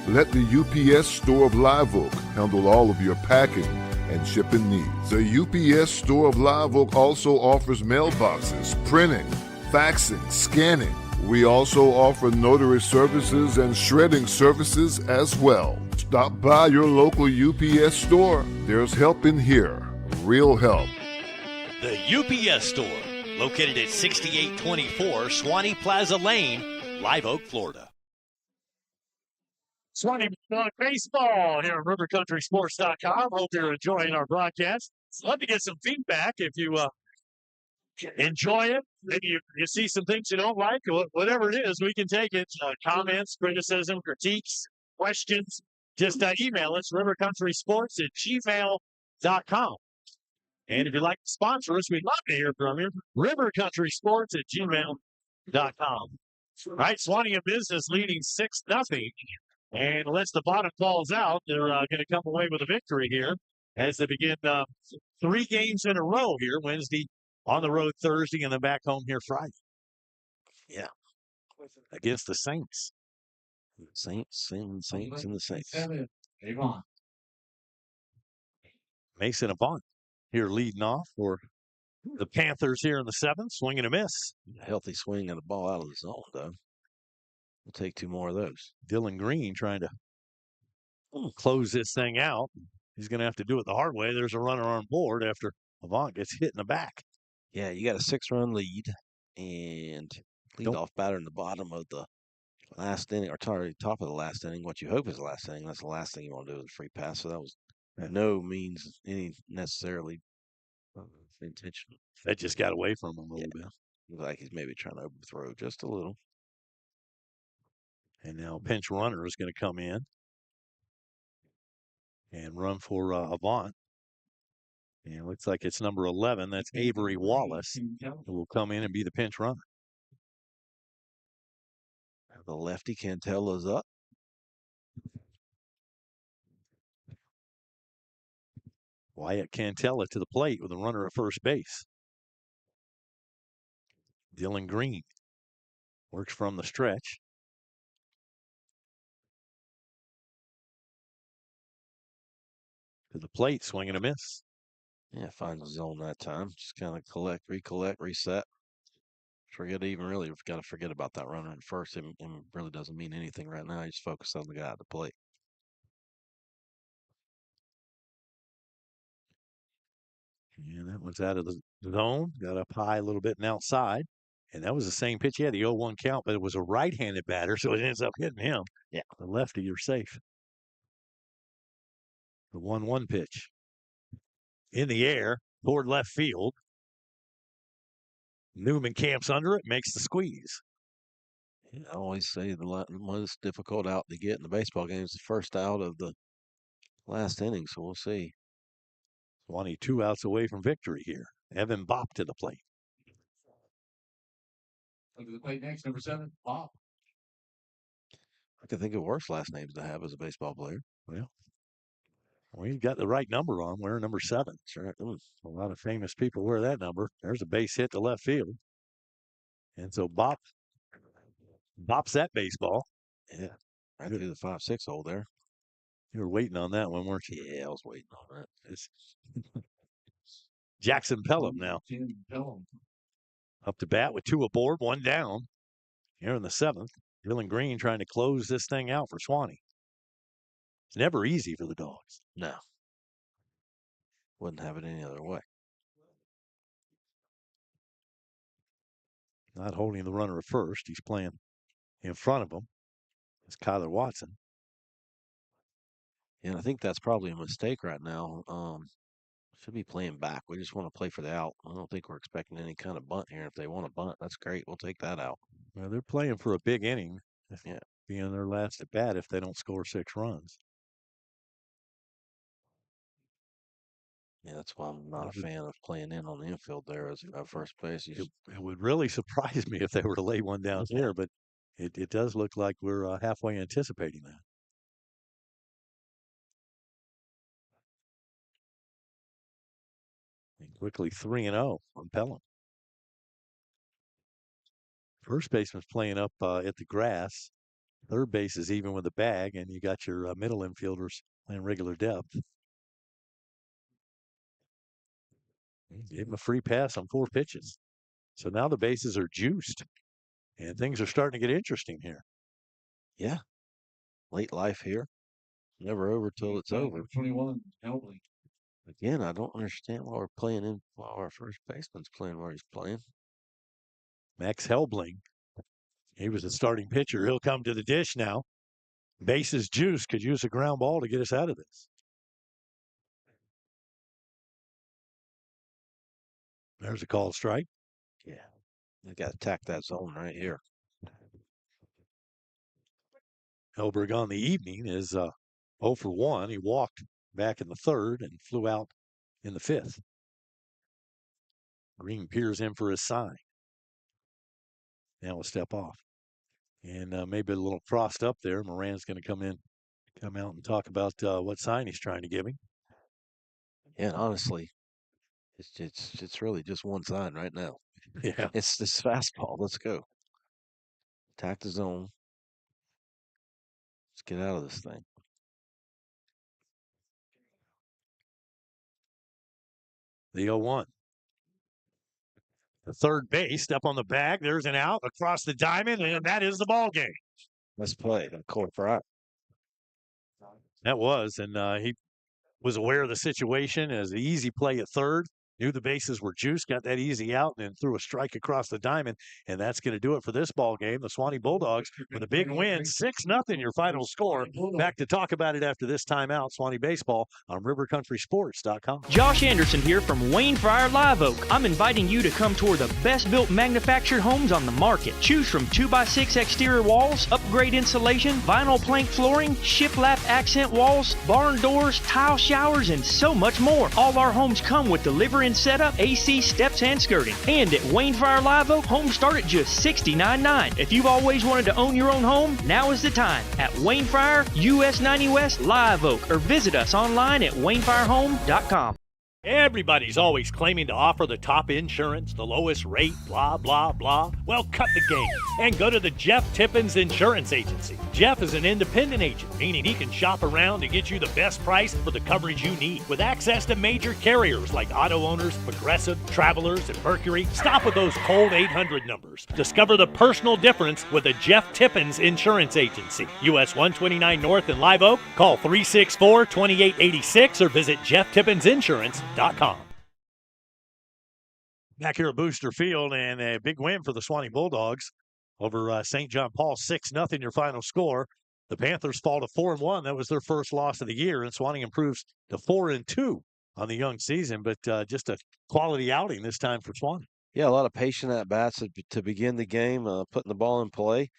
let the UPS Store of Live Oak handle all of your packing and shipping needs. The UPS Store of Live Oak also offers mailboxes, printing, faxing, scanning. We also offer notary services and shredding services as well. Stop by your local UPS store. There's help in here, real help. The UPS Store, located at 6824 Suwannee Plaza Lane, Live Oak, Florida. Suwannee Baseball here at RiverCountrySports.com. Hope you're enjoying our broadcast. Love to get some feedback if you enjoy it. Maybe you see some things you don't like, whatever it is, we can take it. Comments, criticism, critiques, questions, just email us, rivercountrysports@gmail.com. And if you'd like to sponsor us, we'd love to hear from you. rivercountrysports@gmail.com. All right, Suwannee in business leading 6-0. And unless the bottom falls out, they're going to come away with a victory here as they begin 3 games in a row here. Wednesday, on the road Thursday, and then back home here Friday. Yeah. Against the Saints. Saints and the Saints. Mason Avant here leading off for the Panthers here in the 7th. Swing and a miss. A healthy swing and a ball out of the zone, though. We'll take 2 more of those. Dylan Green trying to close this thing out. He's going to have to do it the hard way. There's a runner on board after Avant gets hit in the back. Yeah, you got a 6-run lead and lead-off batter in the bottom of the last inning, or top of the last inning. What you hope is the last inning. That's the last thing you want to do is a free pass. So that was no means any necessarily intentional. That just got away from him a little bit. Looks like he's maybe trying to overthrow just a little. And now pinch runner is going to come in and run for Avant. And it looks like it's number 11. That's Avery Wallace, who will come in and be the pinch runner. The lefty Cantella's up. Wyatt Cantella to the plate with a runner at first base. Dylan Green works from the stretch. To the plate, swing and a miss. Yeah, finds the zone that time. Just kind of recollect, reset. Forget we've got to forget about that runner in first. It really doesn't mean anything right now. You just focus on the guy at the plate. And that one's out of the zone. Got up high a little bit and outside. And that was the same pitch. He had the 0-1 count, but it was a right-handed batter, so it ends up hitting him. Yeah. The lefty, you're safe. The 1-1 pitch. In the air, toward left field. Newman camps under it, makes the squeeze. Yeah, I always say the most difficult out to get in the baseball game is the first out of the last inning, so we'll see. Suwannee 2 outs away from victory here. Evan Bopp to the plate. Look at the plate next, number 7, Bob. I can think of worse last names to have as a baseball player. Well, you got the right number on. Wearing number 7. Sure. A lot of famous people wear that number. There's a base hit to left field. And so Bops that baseball. Yeah. Right through the 5-6 hole there. You were waiting on that one, weren't you? Yeah, I was waiting on that. It's Jackson Pelham now. Up to bat with 2 aboard, 1 down. Here in the 7th. Dylan Green trying to close this thing out for Suwannee. It's never easy for the Dogs. No. Wouldn't have it any other way. Not holding the runner at first. He's playing in front of him. It's Kyler Watson. And I think that's probably a mistake right now. Should be playing back. We just want to play for the out. I don't think we're expecting any kind of bunt here. If they want a bunt, that's great. We'll take that out. Well, they're playing for a big inning. Yeah. Being their last at bat if they don't score 6 runs. Yeah, that's why I'm not a fan of playing in on the infield there as first base. It would really surprise me if they were to lay one down here, but it does look like we're halfway anticipating that. And quickly 3-0 on Pelham. First baseman's playing up at the grass. Third base is even with the bag, and you got your middle infielders playing regular depth. Gave him a free pass on 4 pitches. So now the bases are juiced, and things are starting to get interesting here. Yeah. Late life here. Never over till it's over. 21, Helbley. Again, I don't understand why we're playing in while our first baseman's playing where he's playing. Max Helbling. He was the starting pitcher. He'll come to the dish now. Bases juice. Could use a ground ball to get us out of this. There's a called strike. Yeah. They got to attack that zone right here. Helberg on the evening is 0 for 1. He walked back in the third and flew out in the fifth. Green peers in for his sign. Now a step off. And maybe a little crossed up there. Moran's going to come out and talk about what sign he's trying to give him. Yeah, and honestly, it's really just one sign right now. Yeah. It's this fastball. Let's go. Attack the zone. Let's get out of this thing. The 0-1. The third base, step on the bag. There's an out across the diamond, and that is the ball game. Let's play. Court right. That was, and he was aware of the situation as the easy play at third. Knew the bases were juiced, got that easy out, and then threw a strike across the diamond. And that's going to do it for this ball game. The Suwannee Bulldogs with a big win, 6-0 your final score. Back to talk about it after this timeout. Suwannee Baseball on RiverCountrySports.com. Josh Anderson here from Wayne Fryer Live Oak. I'm inviting you to come tour the best built manufactured homes on the market. Choose from 2x6 exterior walls, upgrade insulation, vinyl plank flooring, shiplap accent walls, barn doors, tile showers, and so much more. All our homes come with delivery and setup, AC, steps, and skirting. And at Wayne Fryer Live Oak, homes start at just $69.9. If you've always wanted to own your own home, now is the time. At Wayne Fryer, US 90 West, Live Oak, or visit us online at WayneFryerHome.com. Everybody's always claiming to offer the top insurance, the lowest rate, blah, blah, blah. Well, cut the game and go to the Jeff Tippins Insurance Agency. Jeff is an independent agent, meaning he can shop around to get you the best price for the coverage you need. With access to major carriers like Auto Owners, Progressive, Travelers, and Mercury, stop with those cold 800 numbers. Discover the personal difference with the Jeff Tippins Insurance Agency. US 129 North in Live Oak. Call 364-2886 or visit JeffTippinsInsurance.com. Back here at Booster Field, and a big win for the Suwannee Bulldogs over St. John Paul, 6-0 your final score. The Panthers fall to 4-1. That was their first loss of the year, and Suwannee improves to 4-2 on the young season, but just a quality outing this time for Suwannee. Yeah, a lot of patient at-bats to begin the game, putting the ball in play.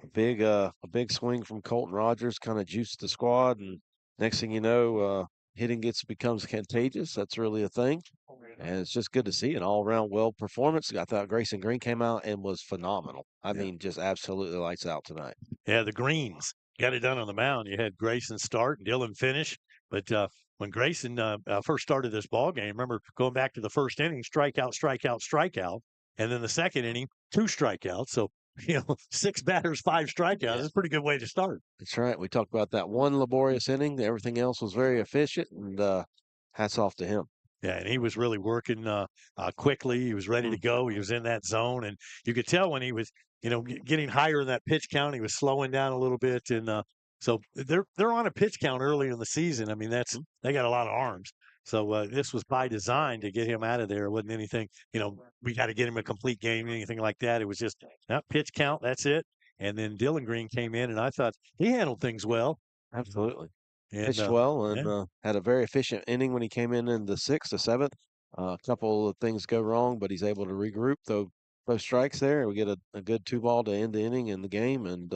A big swing from Colton Rogers kind of juiced the squad, and next thing you know, hitting becomes contagious. That's really a thing. And it's just good to see an all-around well performance. I thought Grayson Green came out and was phenomenal. I mean, just absolutely lights out tonight. Yeah, the Greens got it done on the mound. You had Grayson start and Dylan finish. But when Grayson first started this ball game, remember going back to the first inning, strikeout, strikeout, strikeout. And then the second inning, 2 strikeouts. So, 6 batters, 5 strikeouts. Yeah. That's a pretty good way to start. That's right. We talked about that one laborious inning. Everything else was very efficient, and hats off to him. Yeah, and he was really working quickly. He was ready to go. He was in that zone, and you could tell when he was, getting higher in that pitch count. He was slowing down a little bit, and so they're on a pitch count early in the season. I mean, they got a lot of arms. So this was by design to get him out of there. It wasn't anything, we got to get him a complete game, anything like that. It was just pitch count. That's it. And then Dylan Green came in, and I thought he handled things well. Absolutely. And, Pitched well and had a very efficient inning when he came in the 6th or 7th. A couple of things go wrong, but he's able to regroup, throw strikes there. We get a good 2-ball to end the inning in the game, and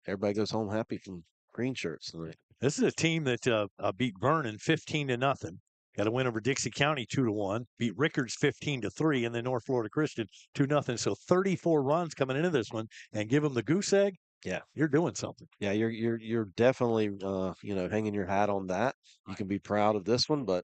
everybody goes home happy from green shirts tonight. This is a team that beat Vernon 15-0. Got a win over Dixie County 2-1. Beat Rickards 15-3, and then North Florida Christian 2-0. So 34 runs coming into this one, and give them the goose egg. Yeah, you're doing something. Yeah, you're definitely hanging your hat on that. You can be proud of this one, but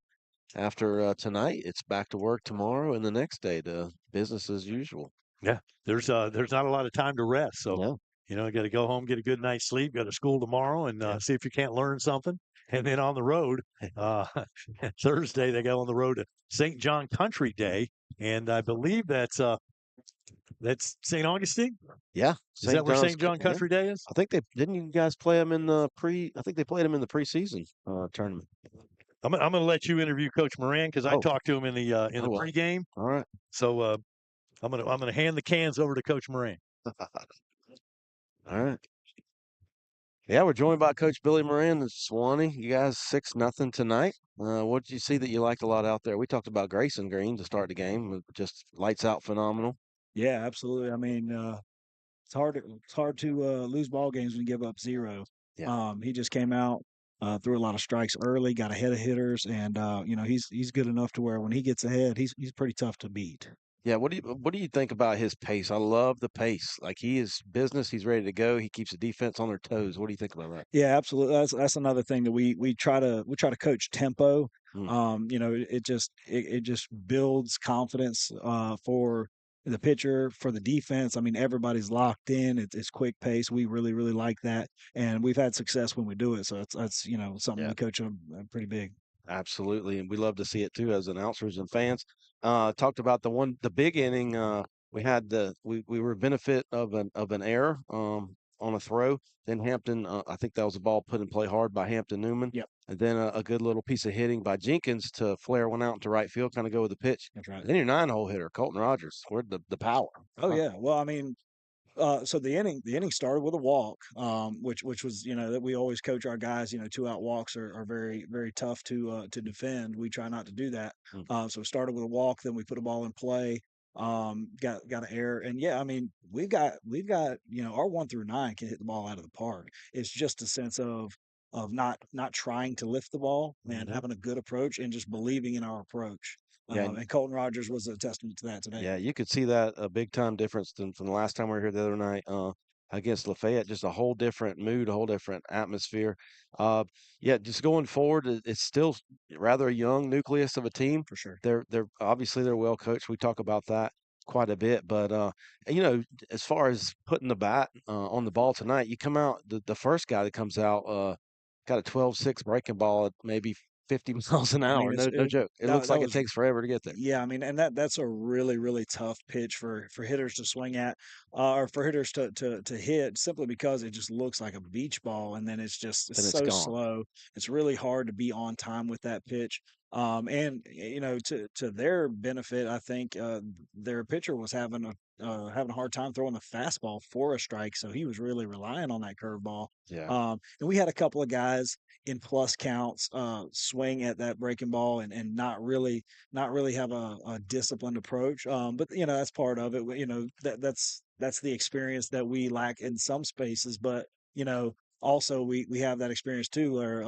after tonight, it's back to work tomorrow and the next day to business as usual. Yeah, there's not a lot of time to rest, so No. you got to go home, get a good night's sleep, go to school tomorrow, and see if you can't learn something. And then on the road, Thursday they go on the road to St. John Country Day, and I believe that's St. Augustine. Yeah, is that where St. John Country Day is? I think didn't you guys play them in the I think they played them in the preseason tournament. I'm going to let you interview Coach Moran because I talked to him in the pregame. All right. So I'm going to hand the cans over to Coach Moran. All right. Yeah, we're joined by Coach Billy Moran of Suwannee. You guys 6-0 tonight. What did you see that you liked a lot out there? We talked about Grayson Green to start the game. Just lights out phenomenal. Yeah, absolutely. I mean, it's hard to lose ball games when you give up 0. Yeah. He just came out, threw a lot of strikes early, got ahead of hitters, and he's good enough to where when he gets ahead, he's pretty tough to beat. Yeah, what do you think about his pace? I love the pace. Like he is business. He's ready to go. He keeps the defense on their toes. What do you think about that? Yeah, absolutely. That's another thing that we try to coach tempo. Mm. It just builds confidence for the pitcher, for the defense. I mean, everybody's locked in. It's quick pace. We really like that, and we've had success when we do it. So that's something Yeah. we coach them pretty big. Absolutely, and we love to see it too as announcers and fans. Talked about the big inning. We were a benefit of an error on a throw. Then Hampton, I think that was a ball put in play hard by Hampton Newman. Yep. And then a good little piece of hitting by Jenkins to flare one out into right field, kind of go with the pitch. That's right. And then your 9-hole hitter, Colton Rogers, scored the power. Oh yeah. Well, I mean, so the inning started with a walk, which was that we always coach our guys. 2-out walks are very very tough to defend. We try not to do that. So it started with a walk, then we put a ball in play, got an error, and yeah, I mean we've got our 1 through 9 can hit the ball out of the park. It's just a sense of not trying to lift the ball and having a good approach and just believing in our approach. Yeah. And Colton Rogers was a testament to that today. Yeah, you could see that a big time difference from the last time we were here the other night against Lafayette. Just a whole different mood, a whole different atmosphere. Yeah, just going forward, it's still rather a young nucleus of a team. For sure. They're obviously they're well coached. We talk about that quite a bit, but as far as putting the bat on the ball tonight, you come out the first guy that comes out got a 12-6 breaking ball at maybe 50 miles an I hour. mean, No joke. It looks like it takes forever to get there. Yeah, I mean, and that's a really tough pitch for hitters to swing at, or for hitters to hit, simply because it just looks like a beach ball, and then it's so gone. slow. It's really hard to be on time with that pitch. And to their benefit, I think their pitcher was having a hard time throwing the fastball for a strike, so he was really relying on that curveball. Yeah. And we had a couple of guys in plus counts swing at that breaking ball and not really have a disciplined approach. But that's part of it. That's the experience that we lack in some spaces. But also we have that experience too, where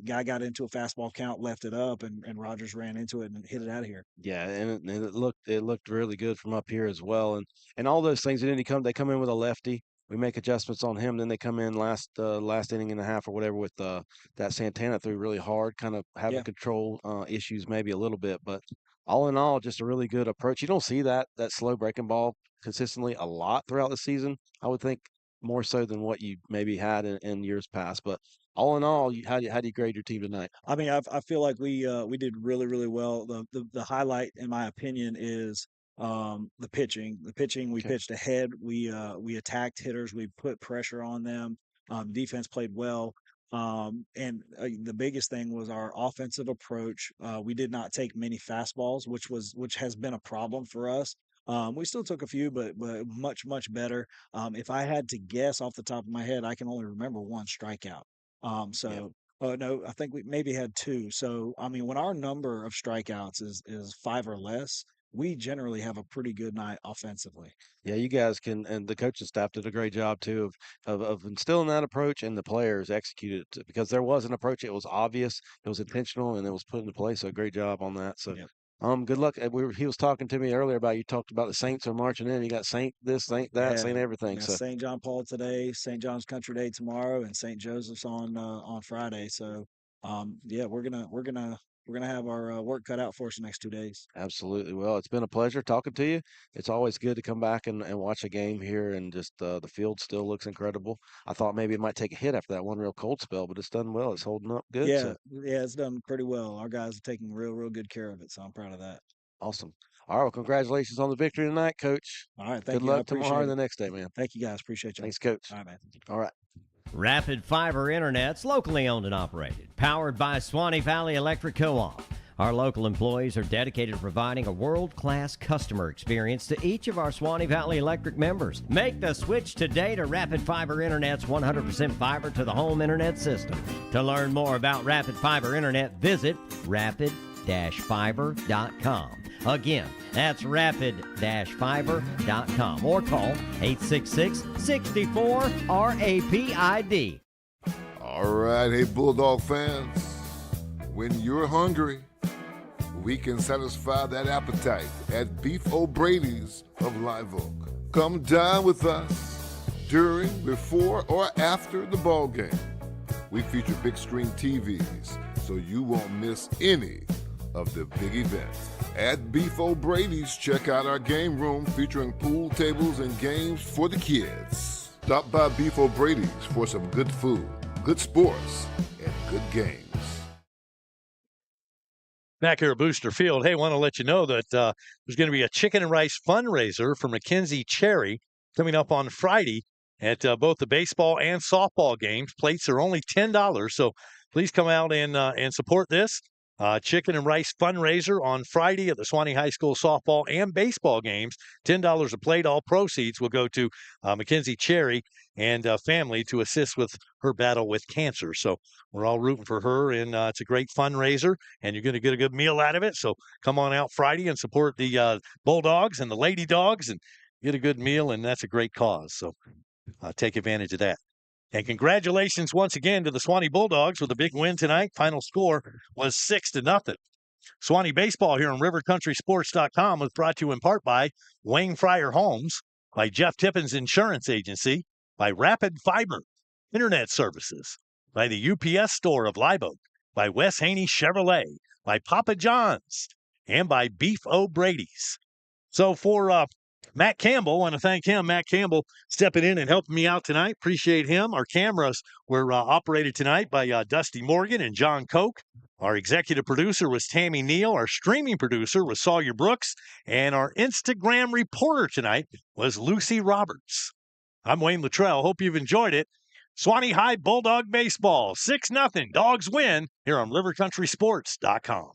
guy got into a fastball count, left it up, and Rogers ran into it and hit it out of here. Yeah, and it looked really good from up here as well, and all those things. And then they come in with a lefty. We make adjustments on him. Then they come in last inning and a half or whatever with that Santana threw really hard, kind of having control issues maybe a little bit. But all in all, just a really good approach. You don't see that slow breaking ball consistently a lot throughout the season. I would think more so than what you maybe had in years past. But all in all, how do you grade your team tonight? I mean, I feel like we did really well. The highlight, in my opinion, is the pitching. The pitching, we pitched ahead. We attacked hitters. We put pressure on them. Defense played well. And the biggest thing was our offensive approach. We did not take many fastballs, which has been a problem for us. We still took a few, but much better. If I had to guess off the top of my head, I can only remember one strikeout. No, I think we maybe had 2. So, I mean, when our number of strikeouts is 5 or less, we generally have a pretty good night offensively. Yeah, you guys can, and the coaching staff did a great job too of instilling that approach, and the players executed it because there was an approach. It was obvious, it was intentional, and it was put into place. So great job on that. So, good luck. He was talking to me earlier about, you talked about the Saints are marching in. You got Saint this, Saint that, Saint everything. So St. John Paul today, St. John's Country Day tomorrow, and St. Joseph's on Friday. So, we're gonna have our work cut out for us the next 2 days. absolutely. Well, it's been a pleasure talking to you. It's always good to come back and watch a game here, and just the field still looks incredible. I thought maybe it might take a hit after that one real cold spell, but it's done well. It's holding up good. Yeah, So, it's done pretty well. Our guys are taking real good care of it, so I'm proud of that. awesome. All right. Well, congratulations on the victory tonight, Coach. All right, Good thank you. I luck tomorrow appreciate and the it. next day, man. Thank you guys. Appreciate you. Thanks, Coach. All right, man. All right. Rapid Fiber Internet's locally owned and operated, powered by Suwannee Valley Electric Co-op. Our local employees are dedicated to providing a world-class customer experience to each of our Suwannee Valley Electric members. Make the switch today to Rapid Fiber Internet's 100% fiber to the home internet system. To learn more about Rapid Fiber Internet, visit rapid-fiber.com. Again, that's rapid-fiber.com or call 866-64-RAPID. All right, hey, Bulldog fans, when you're hungry, we can satisfy that appetite at Beef O'Brady's of Live Oak. Come dine with us during, before, or after the ball game. We feature big screen TVs, so you won't miss any of the big events. At Beef O'Brady's, check out our game room featuring pool tables and games for the kids. Stop by Beef O'Brady's for some good food, good sports, and good games. Back here at Booster Field, hey, want to let you know that there's going to be a chicken and rice fundraiser for Mackenzie Cherry coming up on Friday at both the baseball and softball games. Plates are only $10, so please come out and support this. Chicken and rice fundraiser on Friday at the Suwannee High School softball and baseball games. $10 a plate. All proceeds will go to Mackenzie Cherry and family to assist with her battle with cancer. So we're all rooting for her, and it's a great fundraiser, and you're going to get a good meal out of it. So come on out Friday and support the Bulldogs and the Lady Dogs and get a good meal, and that's a great cause. So take advantage of that. And congratulations once again to the Suwannee Bulldogs with a big win tonight. Final score was 6-0. Suwannee Baseball here on RiverCountrySports.com was brought to you in part by Wayne Fryer Homes, by Jeff Tippins Insurance Agency, by Rapid Fiber Internet Services, by the UPS Store of Live Oak, by Wes Haney Chevrolet, by Papa John's, and by Beef O'Brady's. So for Matt Campbell, I want to thank him. Matt Campbell stepping in and helping me out tonight. Appreciate him. Our cameras were operated tonight by Dusty Morgan and John Koch. Our executive producer was Tammy Neal. Our streaming producer was Sawyer Brooks. And our Instagram reporter tonight was Lucy Roberts. I'm Wayne Luttrell. Hope you've enjoyed it. Suwannee High Bulldog Baseball, 6-0. Dogs win here on RiverCountrySports.com.